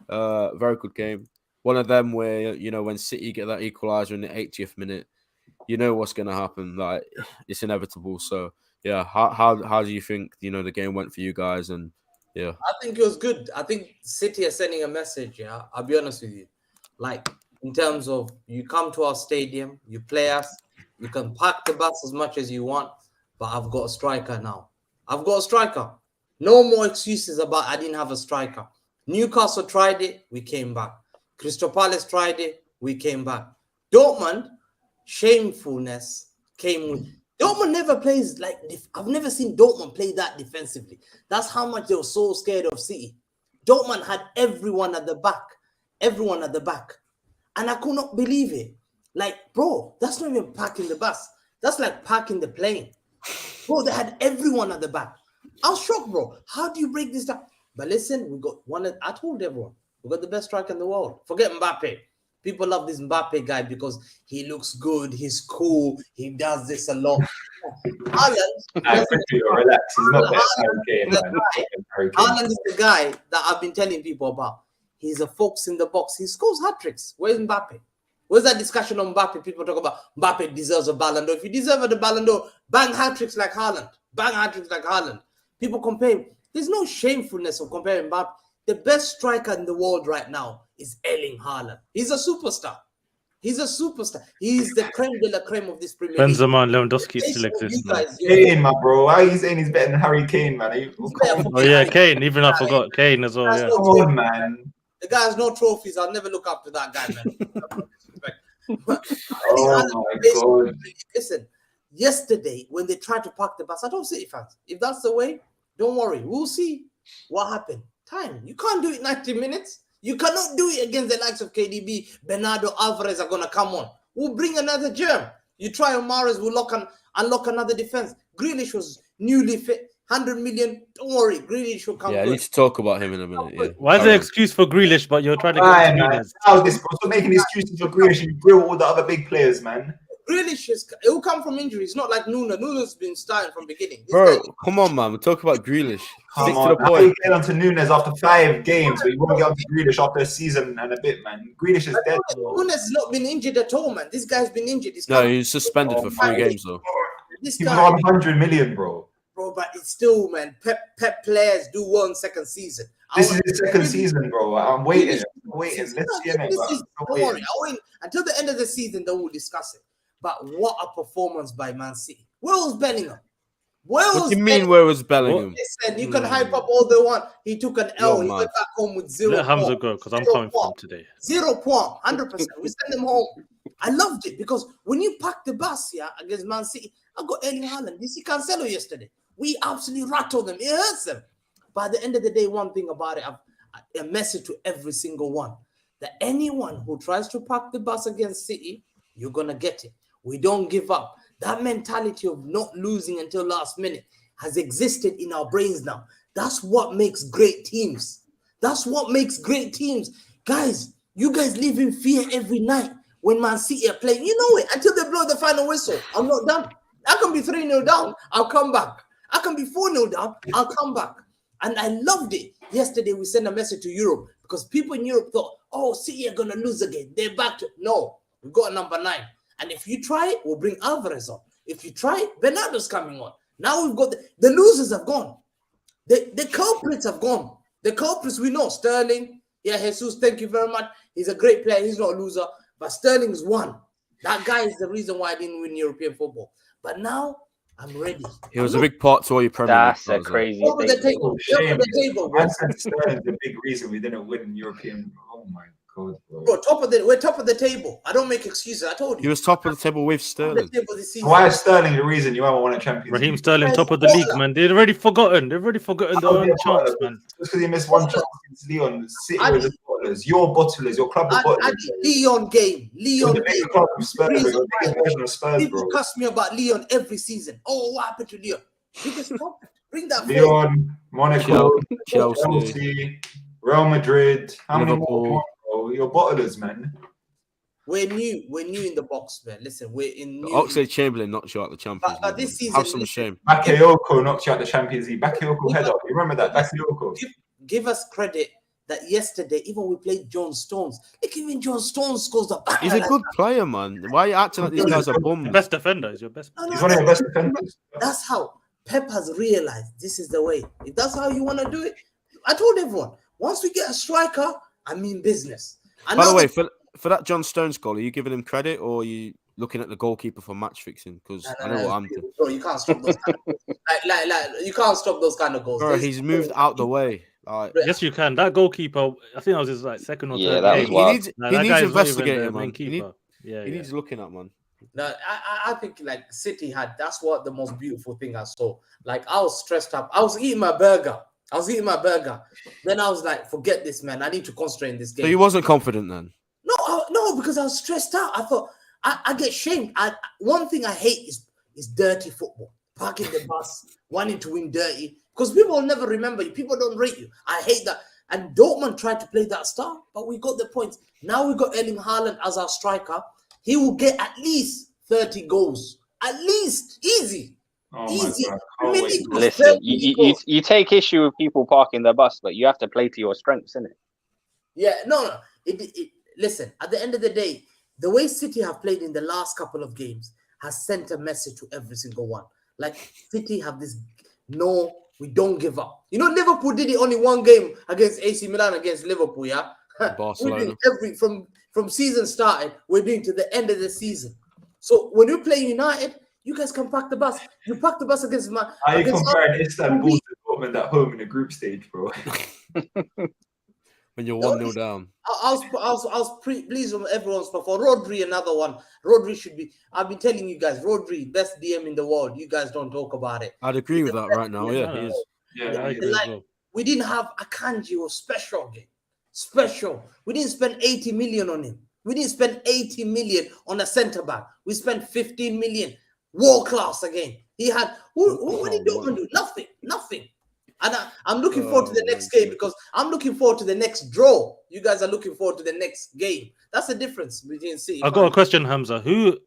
Very good game. One of them where, you know, when City get that equaliser in the 80th minute, you know what's going to happen. Like, it's inevitable. So, yeah, how do you think, you know, the game went for you guys? And yeah, I think it was good. I think City are sending a message. Yeah, I'll be honest with you. Like, in terms of, you come to our stadium, you play us, you can pack the bus as much as you want, but I've got a striker now. I've got a striker. No more excuses about I didn't have a striker. Newcastle tried it, we came back. Crystal Palace tried it, we came back. Dortmund, shamefulness came with. Dortmund never plays like I've never seen Dortmund play that defensively. That's how much they were so scared of City. Dortmund had everyone at the back. And I could not believe it. Like, bro, that's not even packing the bus. That's like packing the plane. Bro, they had everyone at the back. I was shocked, bro. How do you break this down? But listen, we got one. I told everyone, we got the best striker in the world. Forget Mbappe. People love this Mbappe guy because he looks good, he's cool, he does this a lot. Haaland, relax. He's not that Haaland is the guy that I've been telling people about. He's a fox in the box. He scores hat-tricks. Where's Mbappe? Where's that discussion on Mbappe? People talk about Mbappe deserves a Ballon d'Or. If you deserve the Ballon d'Or, bang hat-tricks like Haaland. Bang hat-tricks like Haaland. People compare. There's no shamefulness of comparing Mbappe. The best striker in the world right now is Erling Haaland. He's a superstar. He's the creme de la creme of this Premier League. Benzema and Lewandowski still exist. Kane, my bro. Why are you saying he's better than Harry Kane, man? Oh yeah, Kane. Even I forgot Kane as well. Yeah. Come on, man. The guy has no trophies. I'll never look up to that guy, man. Oh my God. Listen, yesterday when they tried to park the bus, I told City fans, if that's the way, don't worry. We'll see what happened. Time. You can't do it 90 minutes. You cannot do it against the likes of KDB. Bernardo Alvarez are going to come on. We'll bring another germ. You try on Mahrez, we'll unlock another defense. Grealish was newly fit. 100 million. Don't worry. Grealish will come. Yeah, I need to talk about him in a minute. Yeah. Why is there an excuse for Grealish, but you're trying to get into Nunes? How's this, bro? Stop making excuses for Grealish and grill all the other big players, man. Grealish it will come from injury. It's not like Nunes. Nunes has been starting from the beginning. Bro, come on, man. We're talking about Grealish. Come on. How you get onto Nunes after 5 games, but you won't get onto Grealish after a season and a bit, man? Grealish is dead. Nunes has not been injured at all, man. This guy's been injured. No, he's suspended for 3 games, though. This He's guy, on 100 million, bro. Bro, but it's still, man. Pep players do 1 second season. This is his second season, bro. I'm waiting. Let's see him. Don't worry. I'll wait until the end of the season, then we'll discuss it. But what a performance by Man City. Where was Bellingham? What do you mean, where was Bellingham? Listen, you can hype up all the one. He took an L. He went back home with 0 Let Hamza go, because I'm coming for him today. 0 point, 100%. We send him home. I loved it because when you pack the bus against Man City, I got Erling Haaland. You see Cancelo yesterday. We absolutely rattled them. It hurts them. But at the end of the day, one thing about it, a message to every single one, that anyone who tries to park the bus against City, you're going to get it. We don't give up. That mentality of not losing until last minute has existed in our brains now. That's what makes great teams. That's what makes great teams. Guys, you guys live in fear every night when Man City are playing. You know it. Until they blow the final whistle, I'm not done. I can be 3-0 down. I'll come back. I can be 4-0 down. I'll come back. And I loved it. Yesterday, we sent a message to Europe because people in Europe thought, oh, City are going to lose again. They're back to... No, we've got a number 9. And if you try it, we'll bring Alvarez on. If you try it, Bernardo's coming on. Now we've got the losers have gone. The culprits have gone. The culprits we know. Sterling, Jesus, thank you very much. He's a great player. He's not a loser. But Sterling's won. That guy is the reason why I didn't win European football. But now I'm ready. It was a big part to all your Premier That's League. a crazy Over the thing. table. Over the table. I said Sterling's the big reason we didn't win European. Oh my God, bro. Bro, we're top of the table. I don't make excuses. I told you. He was top of the table with Sterling. Why is Sterling the reason you haven't won a Champions League? Raheem Sterling, top of the league, man. They've already forgotten. They've already forgotten their own chance, man. Just because he missed one chance against Leon. City with the bottlers. Your bottlers. Your club of bottlers. Leon game. Leon the bigger club of Spurs. You're the biggest version of Spurs, People bro. cuss me about Leon every season. Oh, what happened to Leon? Because stop. Bring that Leon, Monaco, Chelsea, Real Madrid. How many Liverpool. more? Your bottlers, man. We're new in the box, man. Listen, we're in new. Oxlade-Chamberlain knocked you out the Champions League. But this season, have some shame. Bakayoko knocked you out the Champions League. Bakayoko head up. You remember that? Bakayoko. Give us credit that yesterday, even we played John Stones. Like even John Stones scores the back. He's a good player, man. Why are you acting like these guys are bums? Best defender is your best. He's one of your best defenders. That's how Pep has realized this is the way. If that's how you want to do it, I told everyone, once we get a striker, I mean business. By the way, for that John Stones goal, are you giving him credit or are you looking at the goalkeeper for match fixing? Because I know what I'm doing. Bro, you can't stop those kind of goals. Like, you can't stop those kind of goals. Bro, he's moved out the way. Yes, you can. That goalkeeper, I think that was his second or third that game. was wild. He needs investigating, man. He needs looking at, man. No, I think like City that's what the most beautiful thing I saw. Like I was stressed up. I was eating my burger. Then I was like, forget this, man. I need to concentrate in this game. So he wasn't confident then? No, because I was stressed out. I thought I get shamed. One thing I hate is dirty football. Parking the bus, wanting to win dirty. Because people will never remember you. People don't rate you. I hate that. And Dortmund tried to play that style, but we got the points. Now we got Erling Haaland as our striker. He will get at least 30 goals. At least. Easy. Oh Easy. Listen, you take issue with people parking the bus, but you have to play to your strengths, innit? Yeah, no. Listen, at the end of the day, the way City have played in the last couple of games has sent a message to every single one. Like, City have this, no, we don't give up. You know, Liverpool did it only one game against AC Milan against Liverpool, yeah? Barcelona. From season started, we're doing to the end of the season. So when you play United, you guys can pack the bus. You pack the bus against my. Are you comparing Istanbul to Dortmund at home in the group stage, bro? when you're 1-0 down. I was pleased with everyone's performance. Rodri, another one. Rodri should be. I've been telling you guys, Rodri, best DM in the world. You guys don't talk about it. I'd agree with that right now. Yeah, he is. Yeah, I agree as well. We didn't have a Khanage or special game. Special. We didn't spend 80 million on him. We didn't spend 80 million on a centre back. We spent 15 million. World class again. He had what did Dortmund do? Nothing. And I'm looking forward to the next game because I'm looking forward to the next draw. You guys are looking forward to the next game. That's the difference between City. I got a question, Hamza. Who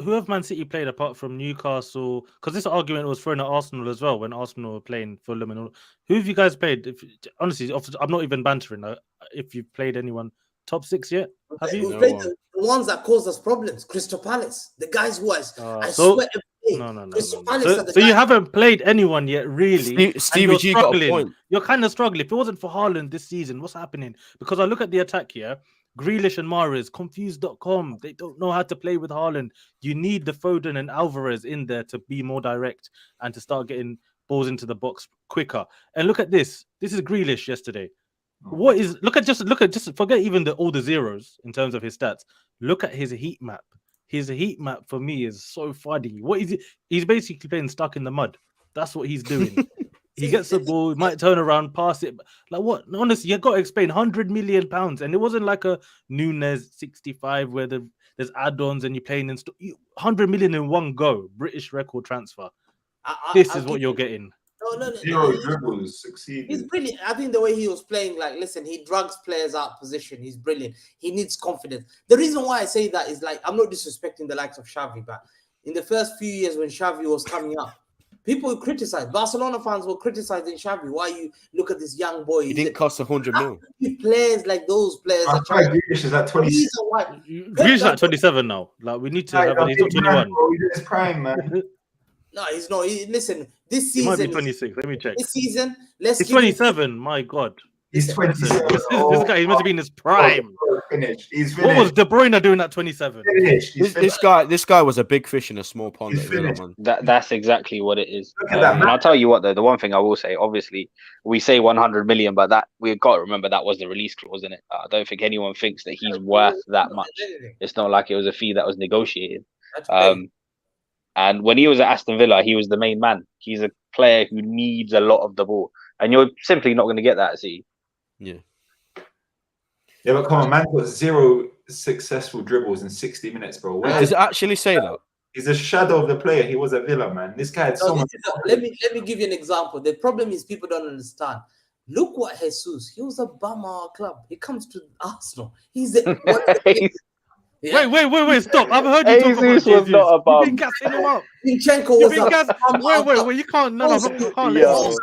have Man City played apart from Newcastle? Because this argument was thrown at Arsenal as well when Arsenal were playing Fulham and all. Who have you guys played? Honestly, I'm not even bantering. If you've played anyone top 6 yet, have you? We played the ones that caused us problems. Crystal Palace, the guys who I swear. No. So you haven't played anyone yet, really. Stevie G got a point. You're kind of struggling. If it wasn't for Haaland this season, what's happening? Because I look at the attack here. Grealish and Mahrez, confused.com. They don't know how to play with Haaland. You need the Foden and Alvarez in there to be more direct and to start getting balls into the box quicker. And look at this. This is Grealish yesterday. Look at just forget even all the zeros in terms of his stats. Look at his heat map. His heat map for me is so funny. What is it? He's basically playing stuck in the mud. That's what he's doing. He gets the ball, he might turn around, pass it. Like what? Honestly, you got to explain £100 million, and it wasn't like a Nunes 65 where there's add-ons and you're playing in 100 million in one go. British record transfer. This is what you're getting. No. Zero dribbles, succeeded. He's brilliant. I think the way he was playing, like, listen, he drugs players out of position. He's brilliant. He needs confidence. The reason why I say that is, like, I'm not disrespecting the likes of Xavi, but in the first few years when Xavi was coming up, people would criticize. Barcelona fans were criticizing Xavi. Why you look at this young boy? He didn't cost 100 mil. Players like those players. Grealish is at 26. Grealish is at 27 now. Like we need to have. He's not 21. He's in his prime, man. No, he's not. Listen, this season. He might be 26. Let me check. This season, he's 27. My God. He's 27. This guy, he's meant to be in his prime. Finished. He's finished. What was De Bruyne doing at 27? This guy was a big fish in a small pond. That's exactly what it is. And I'll tell you what, though, the one thing I will say, obviously, we say 100 million, but that we've got to remember that was the release clause, isn't it? I don't think anyone thinks that he's worth that much. It's not like it was a fee that was negotiated. And when he was at Aston Villa, he was the main man. He's a player who needs a lot of the ball, and you're simply not going to get that at City. Yeah, but come on, man got 0 successful dribbles in 60 minutes, bro. Does it actually say that? He's a shadow of the player he was at Villa, man. This guy had so much. Let me give you an example. The problem is people don't understand. Look what Jesus. He was a bum at our club. He comes to Arsenal. He's the Wait, stop. I've heard you talk about Jesus. Was not a bum. You've been gassing him up. Zinchenko was Wait, you can't. No, you can't let this.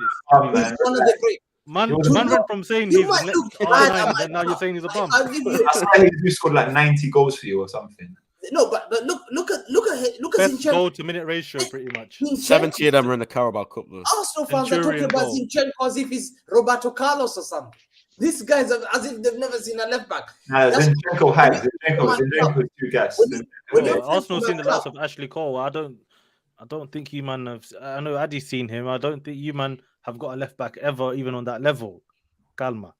He's one of the great. Man went from saying he's R9, and now you're saying he's a bum. He scored like 90 goals for you or something. No, but look at best Zinchenko. goal to minute ratio, pretty much. 70 of them are in the Carabao Cup, though. Arsenal fans are talking about Zinchenko as if he's Roberto Carlos or something. These guys are as if they've never seen a left back. Zinchenko has. Zinchenko two gas. Arsenal seen the likes of Ashley Cole. I don't think you man have. I know Addy's seen him. I don't think you man have got a left back ever, even on that level. Calma.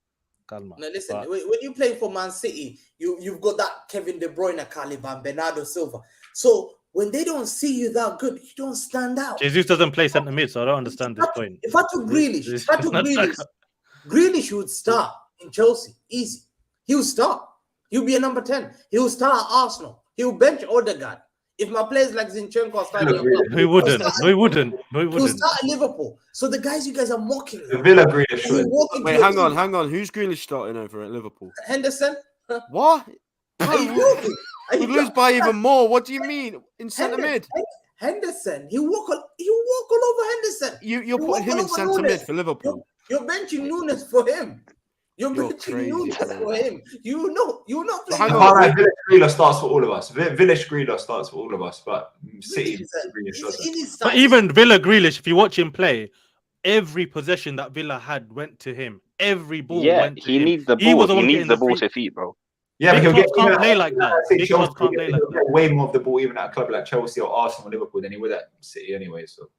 No, listen. When you play for Man City, you've got that Kevin De Bruyne caliber and Bernardo Silva. So when they don't see you that good, you don't stand out. Jesus doesn't play centre mid, so I don't understand this point. If I took Grealish, Grealish would start in Chelsea. Easy. He would start. He'll be a number 10. He will start at Arsenal. He will bench Odegaard. If my players like Zinchenko are starting up, he wouldn't. He'll start at Liverpool. So the guys you guys are mocking. The Villa Grealish. Wait, hang on. Who's Grealish starting over at Liverpool? Henderson. What? Are you joking? You lose by even more. What do you mean? In centre mid? Henderson. He walk all over Henderson. You're putting him in centre mid for Liverpool. You're benching Nunes for him. You're benching Nunes for him. You're not playing. Villa Grealish starts for all of us. Villa Grealish starts for all of us, but City. But even Villa Grealish, if you watch him play, every possession that Villa had went to him. Every ball went to him. He needs the ball. He needs the ball to feet, bro. Yeah, but he can't play like that. Big clubs can't play like that. Way more of the ball even at a club like Chelsea or Arsenal or Liverpool than he would at City anyway. So.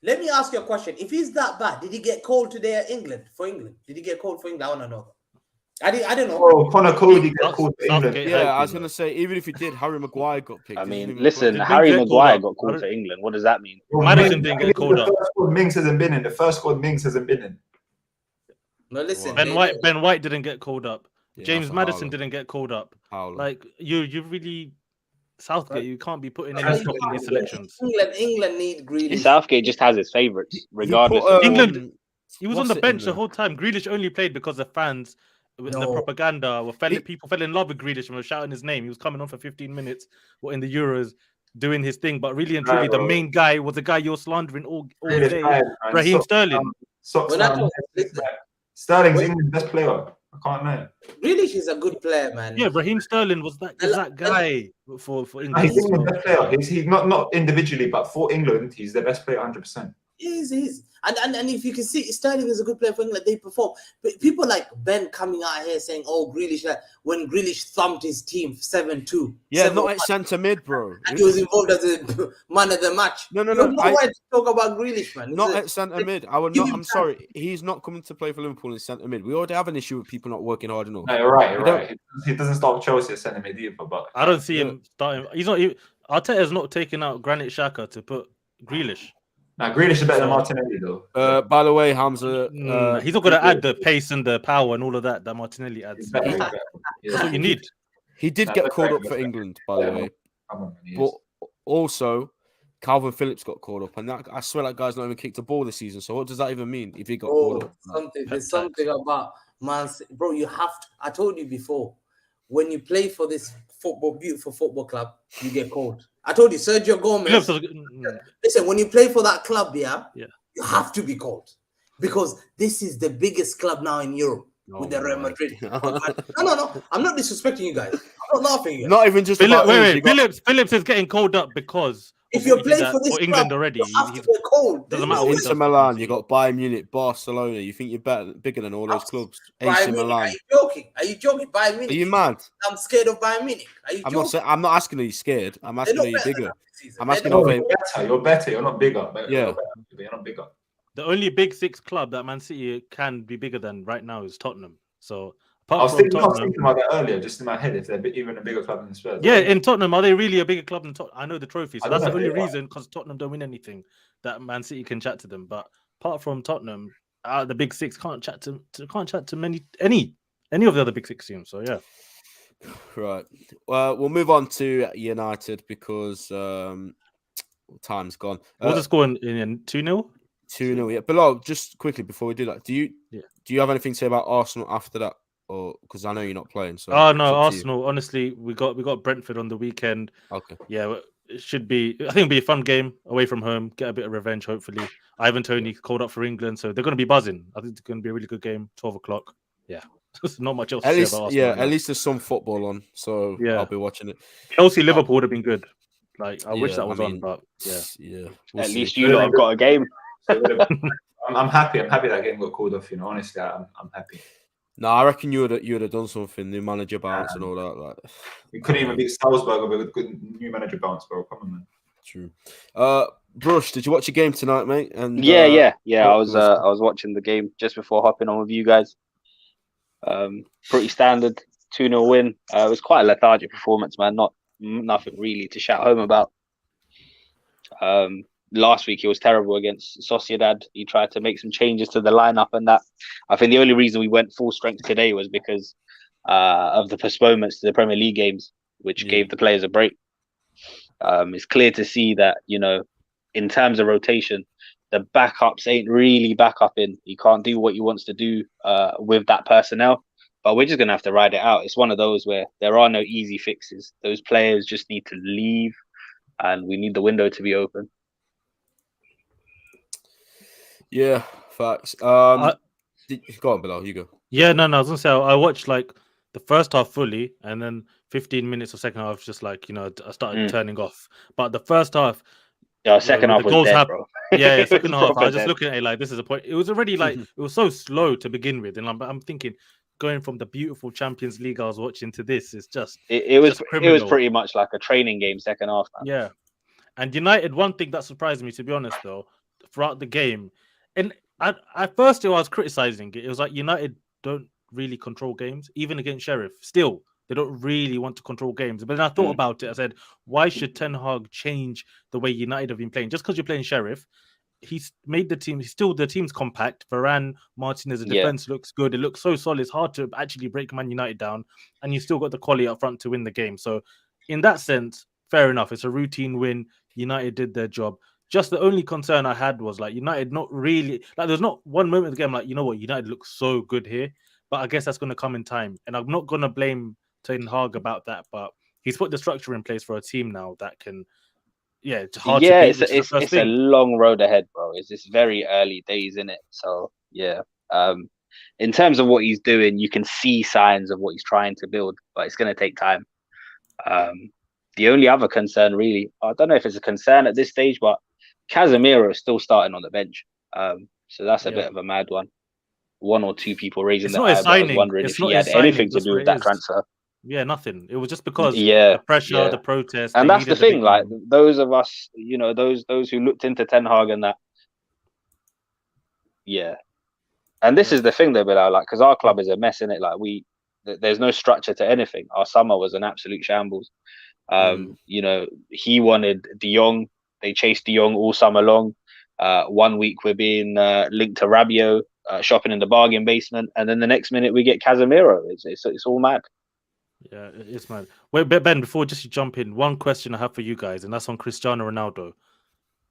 Let me ask you a question. If he's that bad, did he get called today at England? Did he get called for England? I want to know. I don't know. Oh, Connor Cody gets called for England. Southgate Yeah, hurt I was you, going to say, even if he did, Harry Maguire got picked. I He didn't mean, even listen, play. Harry get called Maguire up? got called for England. What does that mean? Well, Maddison didn't get called the up. first squad Mings hasn't been in. The first squad Mings hasn't been in. No, listen. Wow. Ben White didn't get called up. Yeah, James that's a Maddison howler. didn't get called up. Howler. Like you really Southgate, you can't be putting any Right. stock in these selections. England need Grealish. Southgate just has his favourites, regardless put, of England. He was on what's the it bench in the there? whole time. Grealish only played because the fans with the No. propaganda people fell in love with Grealish and were shouting his name. He was coming on for 15 minutes in the Euros doing his thing. But really and truly, the main guy was the guy you're slandering all day. Raheem Sterling. Sterling's England's best player. I can't know. Grealish is a good player, man. Yeah, Raheem Sterling was that guy for England. He's England's best player. He's not individually, but for England, he's the best player 100%. He is. And if you can see, Sterling is a good player for England. They perform. But people like Ben coming out here saying, "Oh, Grealish," when Grealish thumped his team 7-2. Yeah, not at centre mid, bro. And he was involved as a man of the match. No. Why to talk about Grealish, man? Not at centre mid. I'm sorry. He's not coming to play for Liverpool in centre mid. We already have an issue with people not working hard enough. No, you're right. He doesn't start with Chelsea at centre mid either. But I don't see him starting. He's not. Arteta's not taking out Granit Xhaka to put Grealish. Now, Grealish is better than Martinelli, though. By the way, Hamza, he's not going to add the pace and the power and all of that Martinelli adds. That's what you need. He did get called up for England, by the way. But also, Calvin Phillips got called up, and I swear that guy's not even kicked a ball this season. So what does that even mean if he got called up? There's something about Man City. Bro, you have to. I told you before, when you play for this beautiful football club, you get called. I told you, Sergio Gomez. Listen, when you play for that club, you have to be called because this is the biggest club now in Europe with the Real Madrid. No. I'm not disrespecting you guys. I'm not laughing at you. Not even just Phillips is getting called up because if you're playing for this England club, already, you have to get called. Doesn't matter. Inter Milan, you got Bayern Munich, Barcelona. You think you're bigger than all those clubs? AC Milan. Are you joking? Bayern Munich. Are you mad? I'm scared of Bayern Munich. Are you joking? I'm not asking are you scared. I'm asking are you bigger. I'm asking you're better. You're not bigger. Yeah, you're not bigger. The only big six club that Man City can be bigger than right now is Tottenham. So I was thinking about that earlier, just in my head, if they're even a bigger club than Spurs. Yeah, in Tottenham, are they really a bigger club than Tottenham? I know the trophy, so that's the only reason, because Tottenham don't win anything, that Man City can chat to them. But apart from Tottenham, the big six can't chat to any of the other big six teams. So yeah. Right. Well, we'll move on to United because time's gone. What's the score in 2-0? 2-0. Yeah. Bilal, just quickly before we do that, do you have anything to say about Arsenal after that? Or because I know you're not playing. So Arsenal. Honestly, we got Brentford on the weekend. Okay. Yeah, it should be. I think it'll be a fun game away from home. Get a bit of revenge, hopefully. Ivan Toney called up for England, so they're going to be buzzing. I think it's going to be a really good game. 12 o'clock. Yeah, there's not much else. At least, about Arsenal, at least there's some football on. So yeah, I'll be watching it. Chelsea Liverpool would have been good. Like I wish that was on, but yeah. At least you lot have got a game. I'm happy. I'm happy that game got called off. Honestly, I'm happy. No, I reckon you would have done something. New manager bounce and all that. Like we couldn't even beat Salzburg with a good new manager bounce, bro. Come on, man. True. Brush, did you watch a game tonight, mate? And yeah. I was watching the game just before hopping on with you guys. Pretty standard 2-0 win. It was quite a lethargic performance, man. Nothing really to shout home about. Last week he was terrible against Sociedad. He tried to make some changes to the lineup and that. I think the only reason we went full strength today was because of the postponements to the Premier League games, which gave the players a break. It's clear to see that, in terms of rotation, the backups ain't really backupping. He can't do what he wants to do with that personnel. But we're just going to have to ride it out. It's one of those where there are no easy fixes. Those players just need to leave and we need the window to be open. Yeah, facts. Go on, Bilal, you go. Yeah, no, I was gonna say I watched like the first half fully, and then 15 minutes of second half, just like I started turning off. But the first half, second half was dead, bro. Yeah, second half. I was just looking at it like this is a point. It was already like it was so slow to begin with, and I'm thinking going from the beautiful Champions League I was watching to this is just it was pretty much like a training game second half. Man. Yeah, and United. One thing that surprised me, to be honest, though, throughout the game. And at first, I was criticizing it. It was like United don't really control games, even against Sheriff. Still, they don't really want to control games. But then I thought about it. I said, why should Ten Hag change the way United have been playing? Just because you're playing Sheriff, he's made the team. The team's compact. Varane, Martinez, the defense looks good. It looks so solid. It's hard to actually break Man United down, and you still got the quality up front to win the game. So, in that sense, fair enough. It's a routine win. United did their job. Just the only concern I had was like United not really like. There's not one moment of the game like, you know what, United looks so good here. But I guess that's going to come in time, and I'm not going to blame Ten Hag about that. But he's put the structure in place for a team now that can. Yeah, it's hard to beat. It's a long road ahead, bro. It's just very early days in it. So yeah, in terms of what he's doing, you can see signs of what he's trying to build, but it's going to take time. The only other concern, really, I don't know if it's a concern at this stage, but Casemiro is still starting on the bench. So that's a bit of a mad one. One or two people raising their eyebrows, wondering if he had anything to do with that transfer. Yeah, nothing. It was just because the pressure, the protest, and that's the thing. Like those of us, you know, those who looked into Ten Hag and that. Yeah, and this is the thing though, Bilal. Like, because our club is a mess, innit? Like there's no structure to anything. Our summer was an absolute shambles. You know, he wanted De Jong. They chased De Jong all summer long. 1 week we're being linked to Rabiot, shopping in the bargain basement, and then the next minute we get Casemiro. It's all mad. Yeah, it's mad. Wait, Ben, before just you jump in, one question I have for you guys, and that's on Cristiano Ronaldo.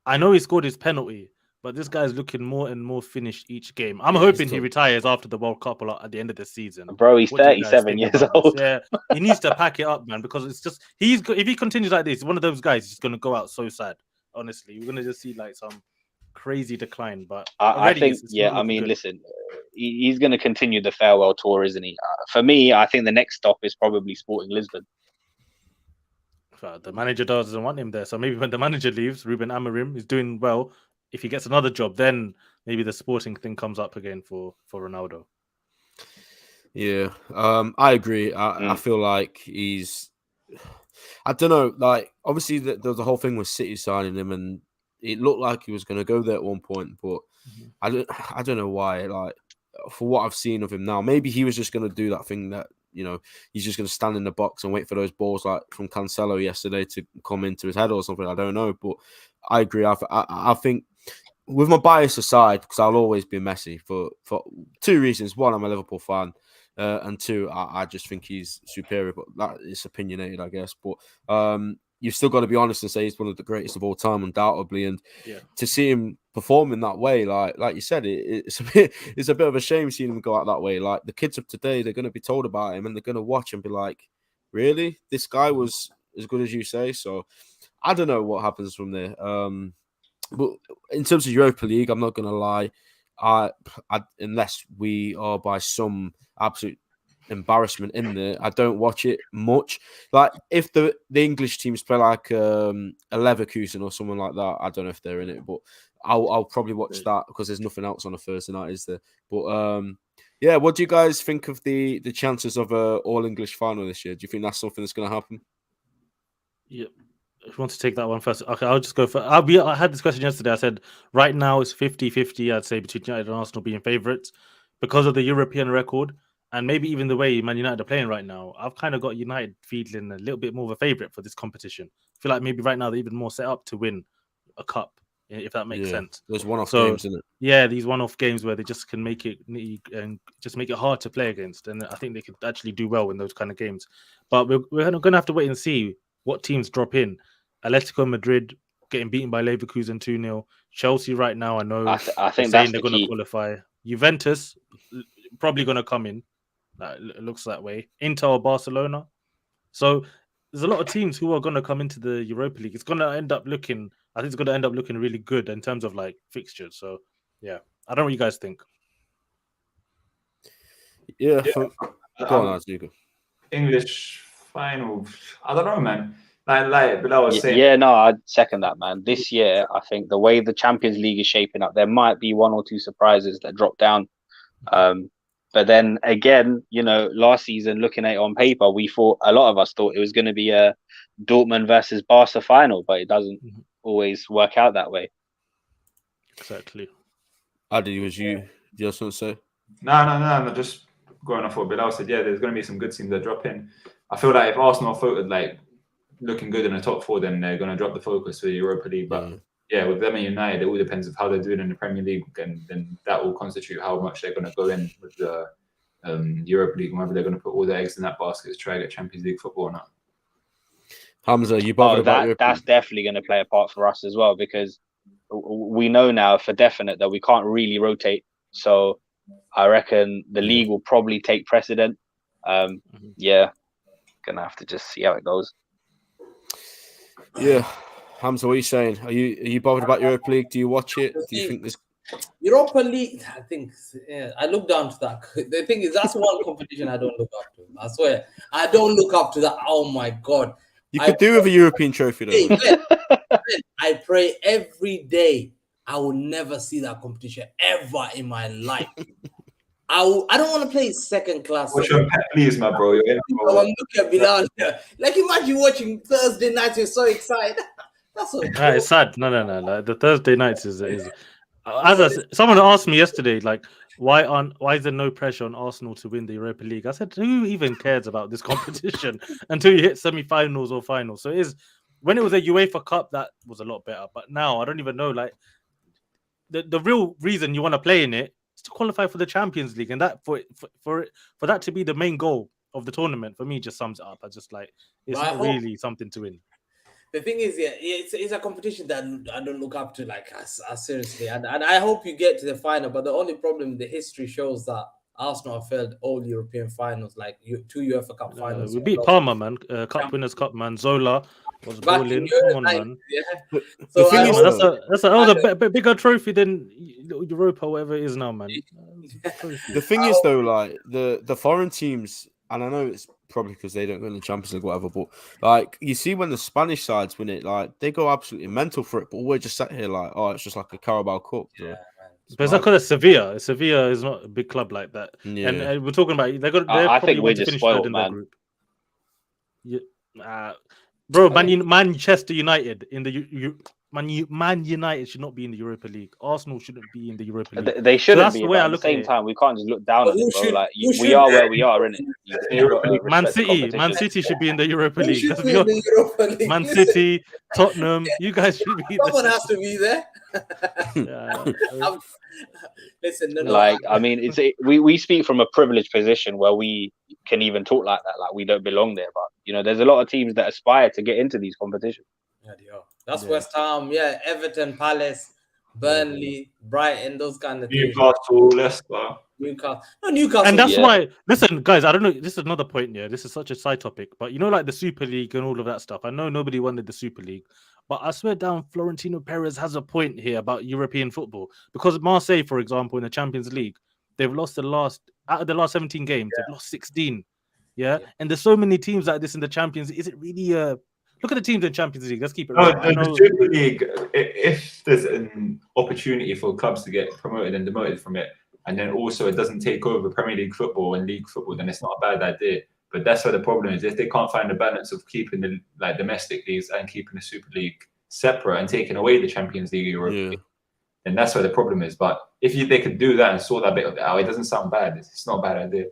I know he scored his penalty, but this guy's looking more and more finished each game. I'm hoping he retires after the World Cup at the end of the season. Bro, he's 37 years old. Yeah, he needs to pack it up, man, because it's just if he continues like this, he's one of those guys he's going to go out so sad. Honestly, we're going to just see like some crazy decline. But I think, I mean, listen, he's going to continue the farewell tour, isn't he? For me, I think the next stop is probably Sporting Lisbon. The manager doesn't want him there, so maybe when the manager leaves, Ruben Amorim is doing well. If he gets another job, then maybe the Sporting thing comes up again for Ronaldo. Yeah, I agree. I feel like he's. I don't know. Like, obviously, there was the whole thing with City signing him, and it looked like he was going to go there at one point, but I don't know why. Like, for what I've seen of him now, maybe he was just going to do that thing that, you know, he's just going to stand in the box and wait for those balls like from Cancelo yesterday to come into his head or something. I don't know, but I agree. I think, with my bias aside, because I'll always be Messi for two reasons. One, I'm a Liverpool fan. And two, I just think he's superior, but that is opinionated, I guess. But you've still got to be honest and say he's one of the greatest of all time, undoubtedly. And to see him perform in that way, like you said, it's a bit of a shame seeing him go out that way. Like, the kids of today, they're going to be told about him and they're going to watch and be like, really? This guy was as good as you say? So I don't know what happens from there. But in terms of Europa League, I'm not going to lie. Unless we are by some absolute embarrassment in there, I don't watch it much. Like, if the English teams play like a Leverkusen or someone like that, I don't know if they're in it, but I'll probably watch that because there's nothing else on a Thursday night, is there? But yeah, what do you guys think of the chances of a all English final this year? Do you think that's something that's going to happen? Yeah. If you want to take that one first, okay, I'll just go for. I had this question yesterday. I said right now it's 50-50, I'd say, between United and Arsenal being favourites because of the European record and maybe even the way Man United are playing right now. I've kind of got United feeling a little bit more of a favourite for this competition. I feel like maybe right now they're even more set up to win a cup, if that makes sense. There's one-off games, isn't it? Yeah, these one-off games where they just can make it and just make it hard to play against, and I think they could actually do well in those kind of games. But we're going to have to wait and see what teams drop in. Atletico Madrid getting beaten by Leverkusen 2-0. Chelsea right now, I know. I think they're going to qualify. Juventus probably going to come in. It looks that way. Inter or Barcelona. So there's a lot of teams who are going to come into the Europa League. It's going to end up looking. I think it's going to end up looking really good in terms of like fixtures. So yeah, I don't know what you guys think. Yeah. Go on, Hugo. English final. I don't know, man. Like Bilal was saying. Yeah, no, I'd second that, man. This year, I think the way the Champions League is shaping up, there might be one or two surprises that drop down. But then again, you know, last season, looking at it on paper, a lot of us thought it was going to be a Dortmund versus Barca final, but it doesn't always work out that way. Exactly. Adi, was you just want to say? No. Just going off what Bilal said, yeah, there's going to be some good teams that drop in. I feel like if Arsenal are voted like looking good in the top 4, then they're going to drop the focus for the Europa League. But yeah, with them and United, it all depends on how they're doing in the Premier League, and then that will constitute how much they're going to go in with the Europa League, and whether they're going to put all their eggs in that basket to try to get Champions League football or not. Hamza, you bothered about Europa that's League? definitely going to play a part for us as well, because we know now for definite that we can't really rotate. So I reckon the league will probably take precedent. Yeah, gonna have to just see how it goes. Yeah, Hamza, what are you saying? Are you bothered about Europa League? Do you watch it? Do you think this Europa League? I think I look down to that. The thing is, that's one competition I don't look up to. I swear, I don't look up to that. Oh my god! You could do with a European trophy, though. I pray every day I will never see that competition ever in my life. I don't want to play second class. What's your pet please, my bro? I'm looking at Bilal. Like, imagine watching Thursday nights. You're so excited. That's so cool. It's sad. No. Like, the Thursday nights is someone asked me yesterday, like, why is there no pressure on Arsenal to win the Europa League? I said, who even cares about this competition until you hit semi-finals or finals? So when it was a UEFA Cup, that was a lot better. But now I don't even know. Like, the real reason you want to play in it is to qualify for the Champions League, and that for that to be the main goal of the tournament, for me, just sums it up. I just like it's not really something to win. The thing is, it's a competition that I don't look up to like as seriously, and I hope you get to the final. But the only problem, the history shows that Arsenal have failed all European finals, like 2 UEFA Cup finals. We beat Parma, man. Cup Winners' Cup, man. Zola was balling. Come on, man. Yeah. So that was a bigger trophy than Europa, whatever it is now, man. The thing is, though, like the foreign teams, and I know it's probably because they don't win the Champions League, whatever, but like you see when the Spanish sides win it, like they go absolutely mental for it. But we're just sat here like, oh, it's just like a Carabao Cup. So. Yeah, but it's not because of Sevilla. Sevilla is not a big club like that. Yeah. And we're talking about they're I probably think we're just spoiled, in man. their group. Yeah, bro, Manchester United in the Man United should not be in the Europa League. Arsenal shouldn't be in the Europa League. They shouldn't so be. But at the same time, we can't just look down at it, bro. Like we are where we are, innit? Man City should be in the Europa League. Should be in the Europa League. Man City, Tottenham, you guys should be. Someone has to be there. Listen, I mean, we speak from a privileged position where we can even talk like that, like we don't belong there. But you know, there's a lot of teams that aspire to get into these competitions. Yeah, they are. That's West Ham, Everton, Palace, Burnley, Brighton, those kind of teams. Newcastle, Leicester. Newcastle. And that's why, listen, guys, I don't know, this is another point here. This is such a side topic, but you know, like the Super League and all of that stuff. I know nobody wanted the Super League, but I swear down, Florentino Perez has a point here about European football. Because Marseille, for example, in the Champions League, they've lost out of the last 17 games, they've lost 16. Yeah. And there's so many teams like this in the Champions. Is it really look at the teams in Champions League. Let's keep it real. The Super League, if there's an opportunity for clubs to get promoted and demoted from it, and then also it doesn't take over Premier League football and league football, then it's not a bad idea. But that's where the problem is. If they can't find the balance of keeping the domestic leagues and keeping the Super League separate and taking away the Champions League, Europa League, then that's where the problem is. But if they could do that and sort that bit of it out, it doesn't sound bad. It's not a bad idea.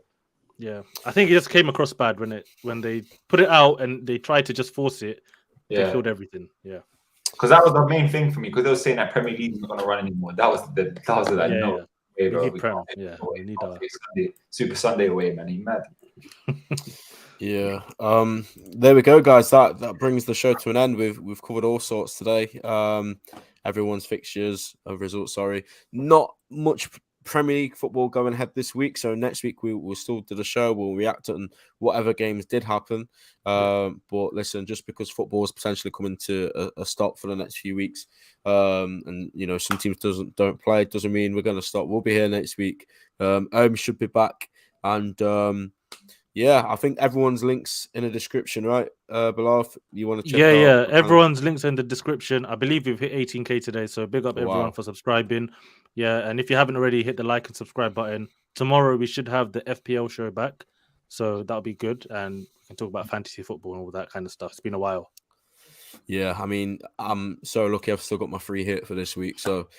Yeah, I think it just came across bad when they put it out and they tried to just force it. They killed everything. Yeah, because that was the main thing for me. Because they were saying that Premier League is not going to run anymore. That was like no. We need our Super Sunday away, man. He's mad. Yeah. There we go, guys. That brings the show to an end. We've covered all sorts today. Everyone's fixtures of results. Sorry, not much Premier League football going ahead this week. So next week we'll still do the show. We'll react on whatever games did happen. But listen, just because football is potentially coming to a stop for the next few weeks, and you know some teams don't play, doesn't mean we're going to stop. We'll be here next week. Should be back, and I think everyone's links in the description, right? Bilal, you want to check? Yeah. Everyone's links in the description. I believe we've hit 18K today, so big up everyone for subscribing. Yeah, and if you haven't already, hit the like and subscribe button. Tomorrow we should have the FPL show back, so that'll be good, and we can talk about fantasy football and all that kind of stuff. It's been a while. Yeah, I mean, I'm so lucky I've still got my free hit for this week. So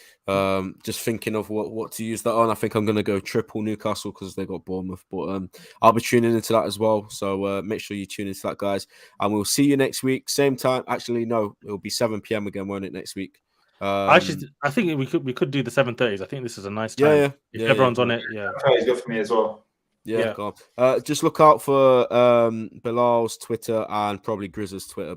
just thinking of what to use that on. I think I'm going to go triple Newcastle because they got Bournemouth. But I'll be tuning into that as well. So make sure you tune into that, guys. And we'll see you next week. Same time. Actually, no, it'll be 7 p.m. again, won't it, next week? I think we could do the 7:30s. I think this is a nice time. If Yeah, everyone's yeah. on it, yeah. It's good for me as well. Yeah, go on. Just look out for Bilal's Twitter and probably Grizz's Twitter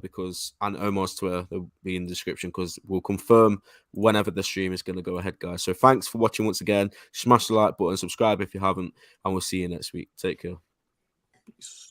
and Omar's Twitter. They'll be in the description because we'll confirm whenever the stream is going to go ahead, guys. So thanks for watching once again. Smash the like button, subscribe if you haven't, and we'll see you next week. Take care. Peace.